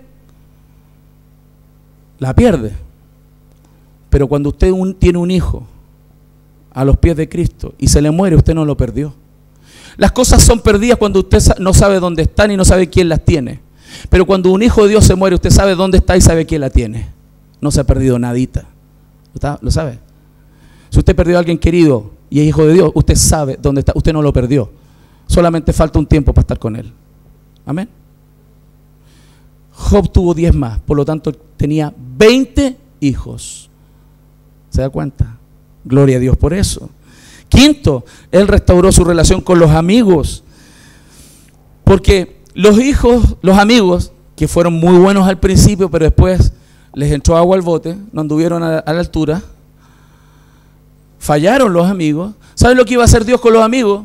la pierde. Pero cuando usted tiene un hijo a los pies de Cristo y se le muere, usted no lo perdió. Las cosas son perdidas cuando usted no sabe dónde están y no sabe quién las tiene. Pero cuando un hijo de Dios se muere, usted sabe dónde está y sabe quién la tiene. No se ha perdido nadita. ¿Lo sabe? Si usted perdió a alguien querido y es hijo de Dios, usted sabe dónde está. Usted no lo perdió. Solamente falta un tiempo para estar con él. Amén. Job tuvo 10 más, por lo tanto tenía 20 hijos. ¿Se da cuenta? Gloria a Dios por eso. Quinto, él restauró su relación con los amigos. Porque los amigos, que fueron muy buenos al principio, pero después les entró agua al bote, no anduvieron a la altura, fallaron los amigos. ¿Saben lo que iba a hacer Dios con los amigos?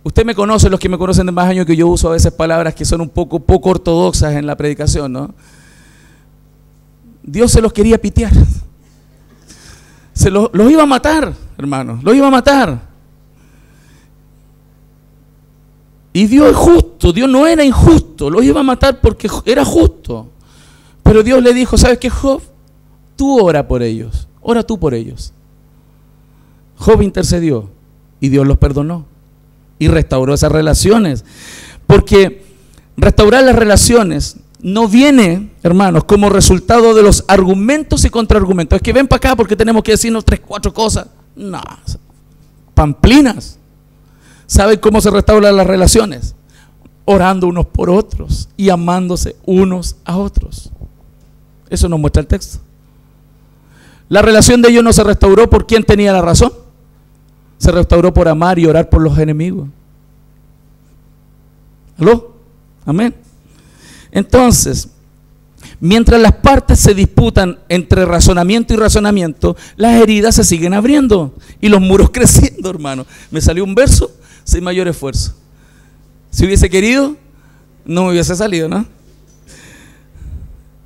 Usted me conoce, los que me conocen de más años, que yo uso a veces palabras que son un poco ortodoxas en la predicación, ¿no? Dios se los quería pitear. Los iba a matar, hermanos, los iba a matar. Y Dios es justo, Dios no era injusto, los iba a matar porque era justo. Pero Dios le dijo, ¿sabes qué, Job? Tú ora por ellos, ora tú por ellos. Job intercedió y Dios los perdonó y restauró esas relaciones. Porque restaurar las relaciones no viene, hermanos, como resultado de los argumentos y contraargumentos. Es que ven para acá porque tenemos que decirnos 3, 4 cosas. No, pamplinas. ¿Saben cómo se restauran las relaciones? Orando unos por otros y amándose unos a otros. Eso nos muestra el texto. La relación de ellos no se restauró por quien tenía la razón. Se restauró por amar y orar por los enemigos. ¿Aló? Amén. Entonces, mientras las partes se disputan entre razonamiento y razonamiento, las heridas se siguen abriendo y los muros creciendo, hermano. Me salió un verso sin mayor esfuerzo. Si hubiese querido, no me hubiese salido, ¿no?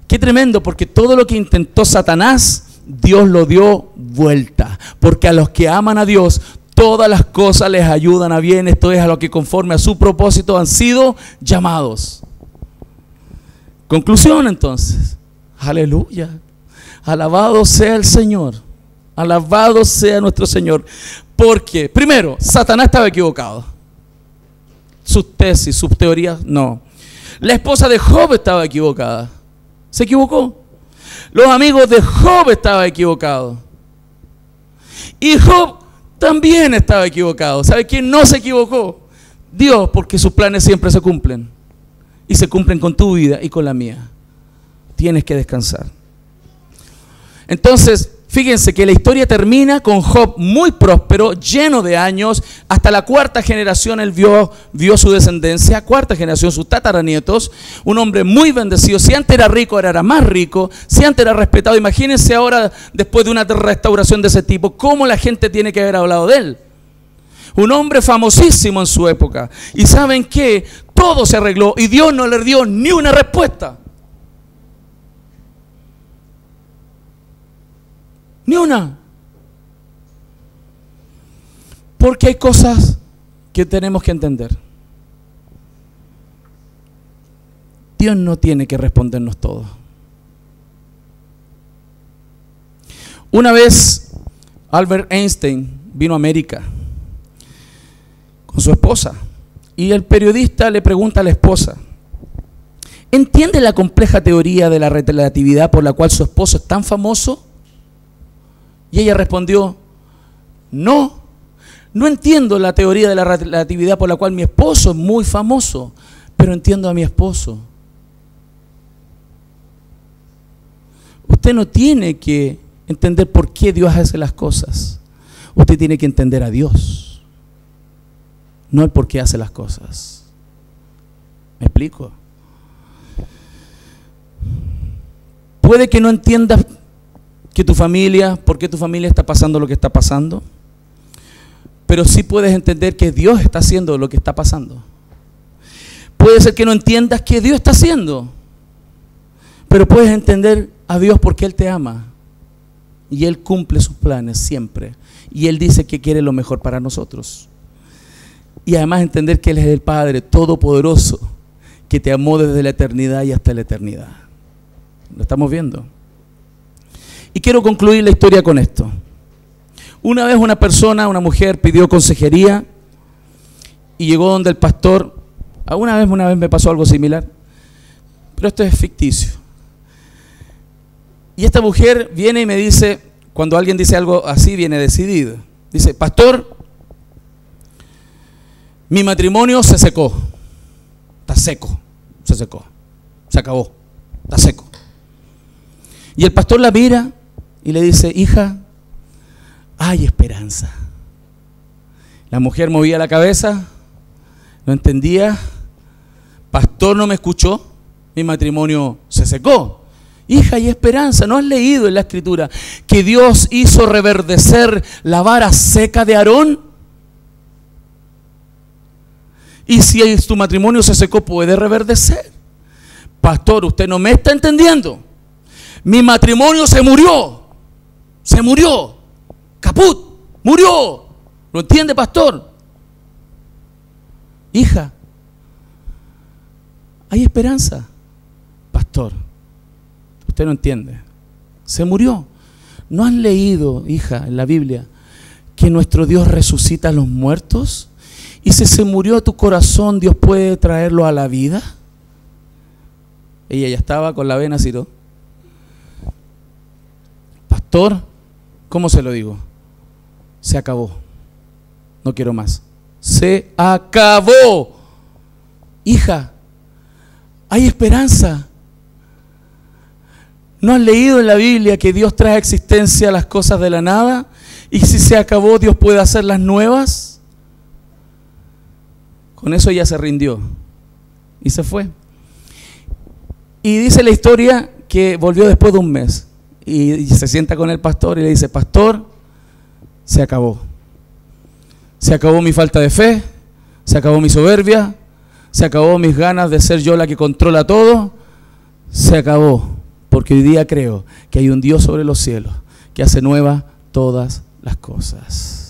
Qué tremendo, porque todo lo que intentó Satanás, Dios lo dio vuelta. Porque a los que aman a Dios, todas las cosas les ayudan a bien. Esto es, a lo que conforme a su propósito han sido llamados. Conclusión, entonces. Aleluya. Alabado sea el Señor. Alabado sea nuestro Señor. Porque, primero, Satanás estaba equivocado. Sus tesis, sus teorías, no. La esposa de Job estaba equivocada. Se equivocó. Los amigos de Job estaban equivocados. Y Job también estaba equivocado. ¿Sabe quién no se equivocó? Dios, porque sus planes siempre se cumplen. Y se cumplen con tu vida y con la mía. Tienes que descansar. Entonces, fíjense que la historia termina con Job muy próspero, lleno de años. Hasta la cuarta generación él vio su descendencia, cuarta generación, sus tataranietos. Un hombre muy bendecido. Si antes era rico, ahora era más rico. Si antes era respetado, imagínense ahora, después de una restauración de ese tipo, cómo la gente tiene que haber hablado de él. Un hombre famosísimo en su época. Y ¿saben qué? Todo se arregló y Dios no le dio ni una respuesta. Ni una. Porque hay cosas que tenemos que entender. Dios no tiene que respondernos todo. Una vez Albert Einstein vino a América con su esposa y el periodista le pregunta a la esposa: ¿entiende la compleja teoría de la relatividad por la cual su esposo es tan famoso? Y ella respondió: no entiendo la teoría de la relatividad por la cual mi esposo es muy famoso, pero entiendo a mi esposo. Usted no tiene que entender por qué Dios hace las cosas. Usted tiene que entender a Dios, no el por qué hace las cosas. ¿Me explico? Puede que no entiendas por qué tu familia está pasando lo que está pasando, pero sí puedes entender que Dios está haciendo lo que está pasando. Puede ser que no entiendas qué Dios está haciendo, pero puedes entender a Dios porque Él te ama y Él cumple sus planes siempre, y Él dice que quiere lo mejor para nosotros. Y además entender que Él es el Padre Todopoderoso que te amó desde la eternidad y hasta la eternidad. ¿Lo estamos viendo? Y quiero concluir la historia con esto. Una vez una mujer pidió consejería y llegó donde el pastor. Una vez me pasó algo similar, pero esto es ficticio. Y esta mujer viene y me dice, cuando alguien dice algo así, viene decidido. Dice: pastor, mi matrimonio se secó. Está seco. Se secó. Se acabó. Está seco. Y el pastor la mira y le dice: hija, hay esperanza. La mujer movía la cabeza, no entendía. Pastor, no me escuchó, mi matrimonio se secó. Hija, hay esperanza. ¿No has leído en la Escritura que Dios hizo reverdecer la vara seca de Aarón? Y si tu matrimonio se secó, puede reverdecer. Pastor, usted no me está entendiendo. Mi matrimonio se murió. Se murió. Caput. Murió. ¿Lo entiende, pastor? Hija, hay esperanza. Pastor, usted no entiende. Se murió. ¿No han leído, hija, en la Biblia que nuestro Dios resucita a los muertos? Y si se murió tu corazón, Dios puede traerlo a la vida. Ella ya estaba con la vena así todo. Pastor, ¿cómo se lo digo? Se acabó. No quiero más. Se acabó. Hija, hay esperanza. ¿No has leído en la Biblia que Dios trae a existencia las cosas de la nada? Y si se acabó, Dios puede hacerlas nuevas. Con eso ella se rindió y se fue. Y dice la historia que volvió después de un mes y se sienta con el pastor y le dice: pastor, se acabó. Se acabó mi falta de fe, se acabó mi soberbia, se acabó mis ganas de ser yo la que controla todo. Se acabó, porque hoy día creo que hay un Dios sobre los cielos que hace nuevas todas las cosas.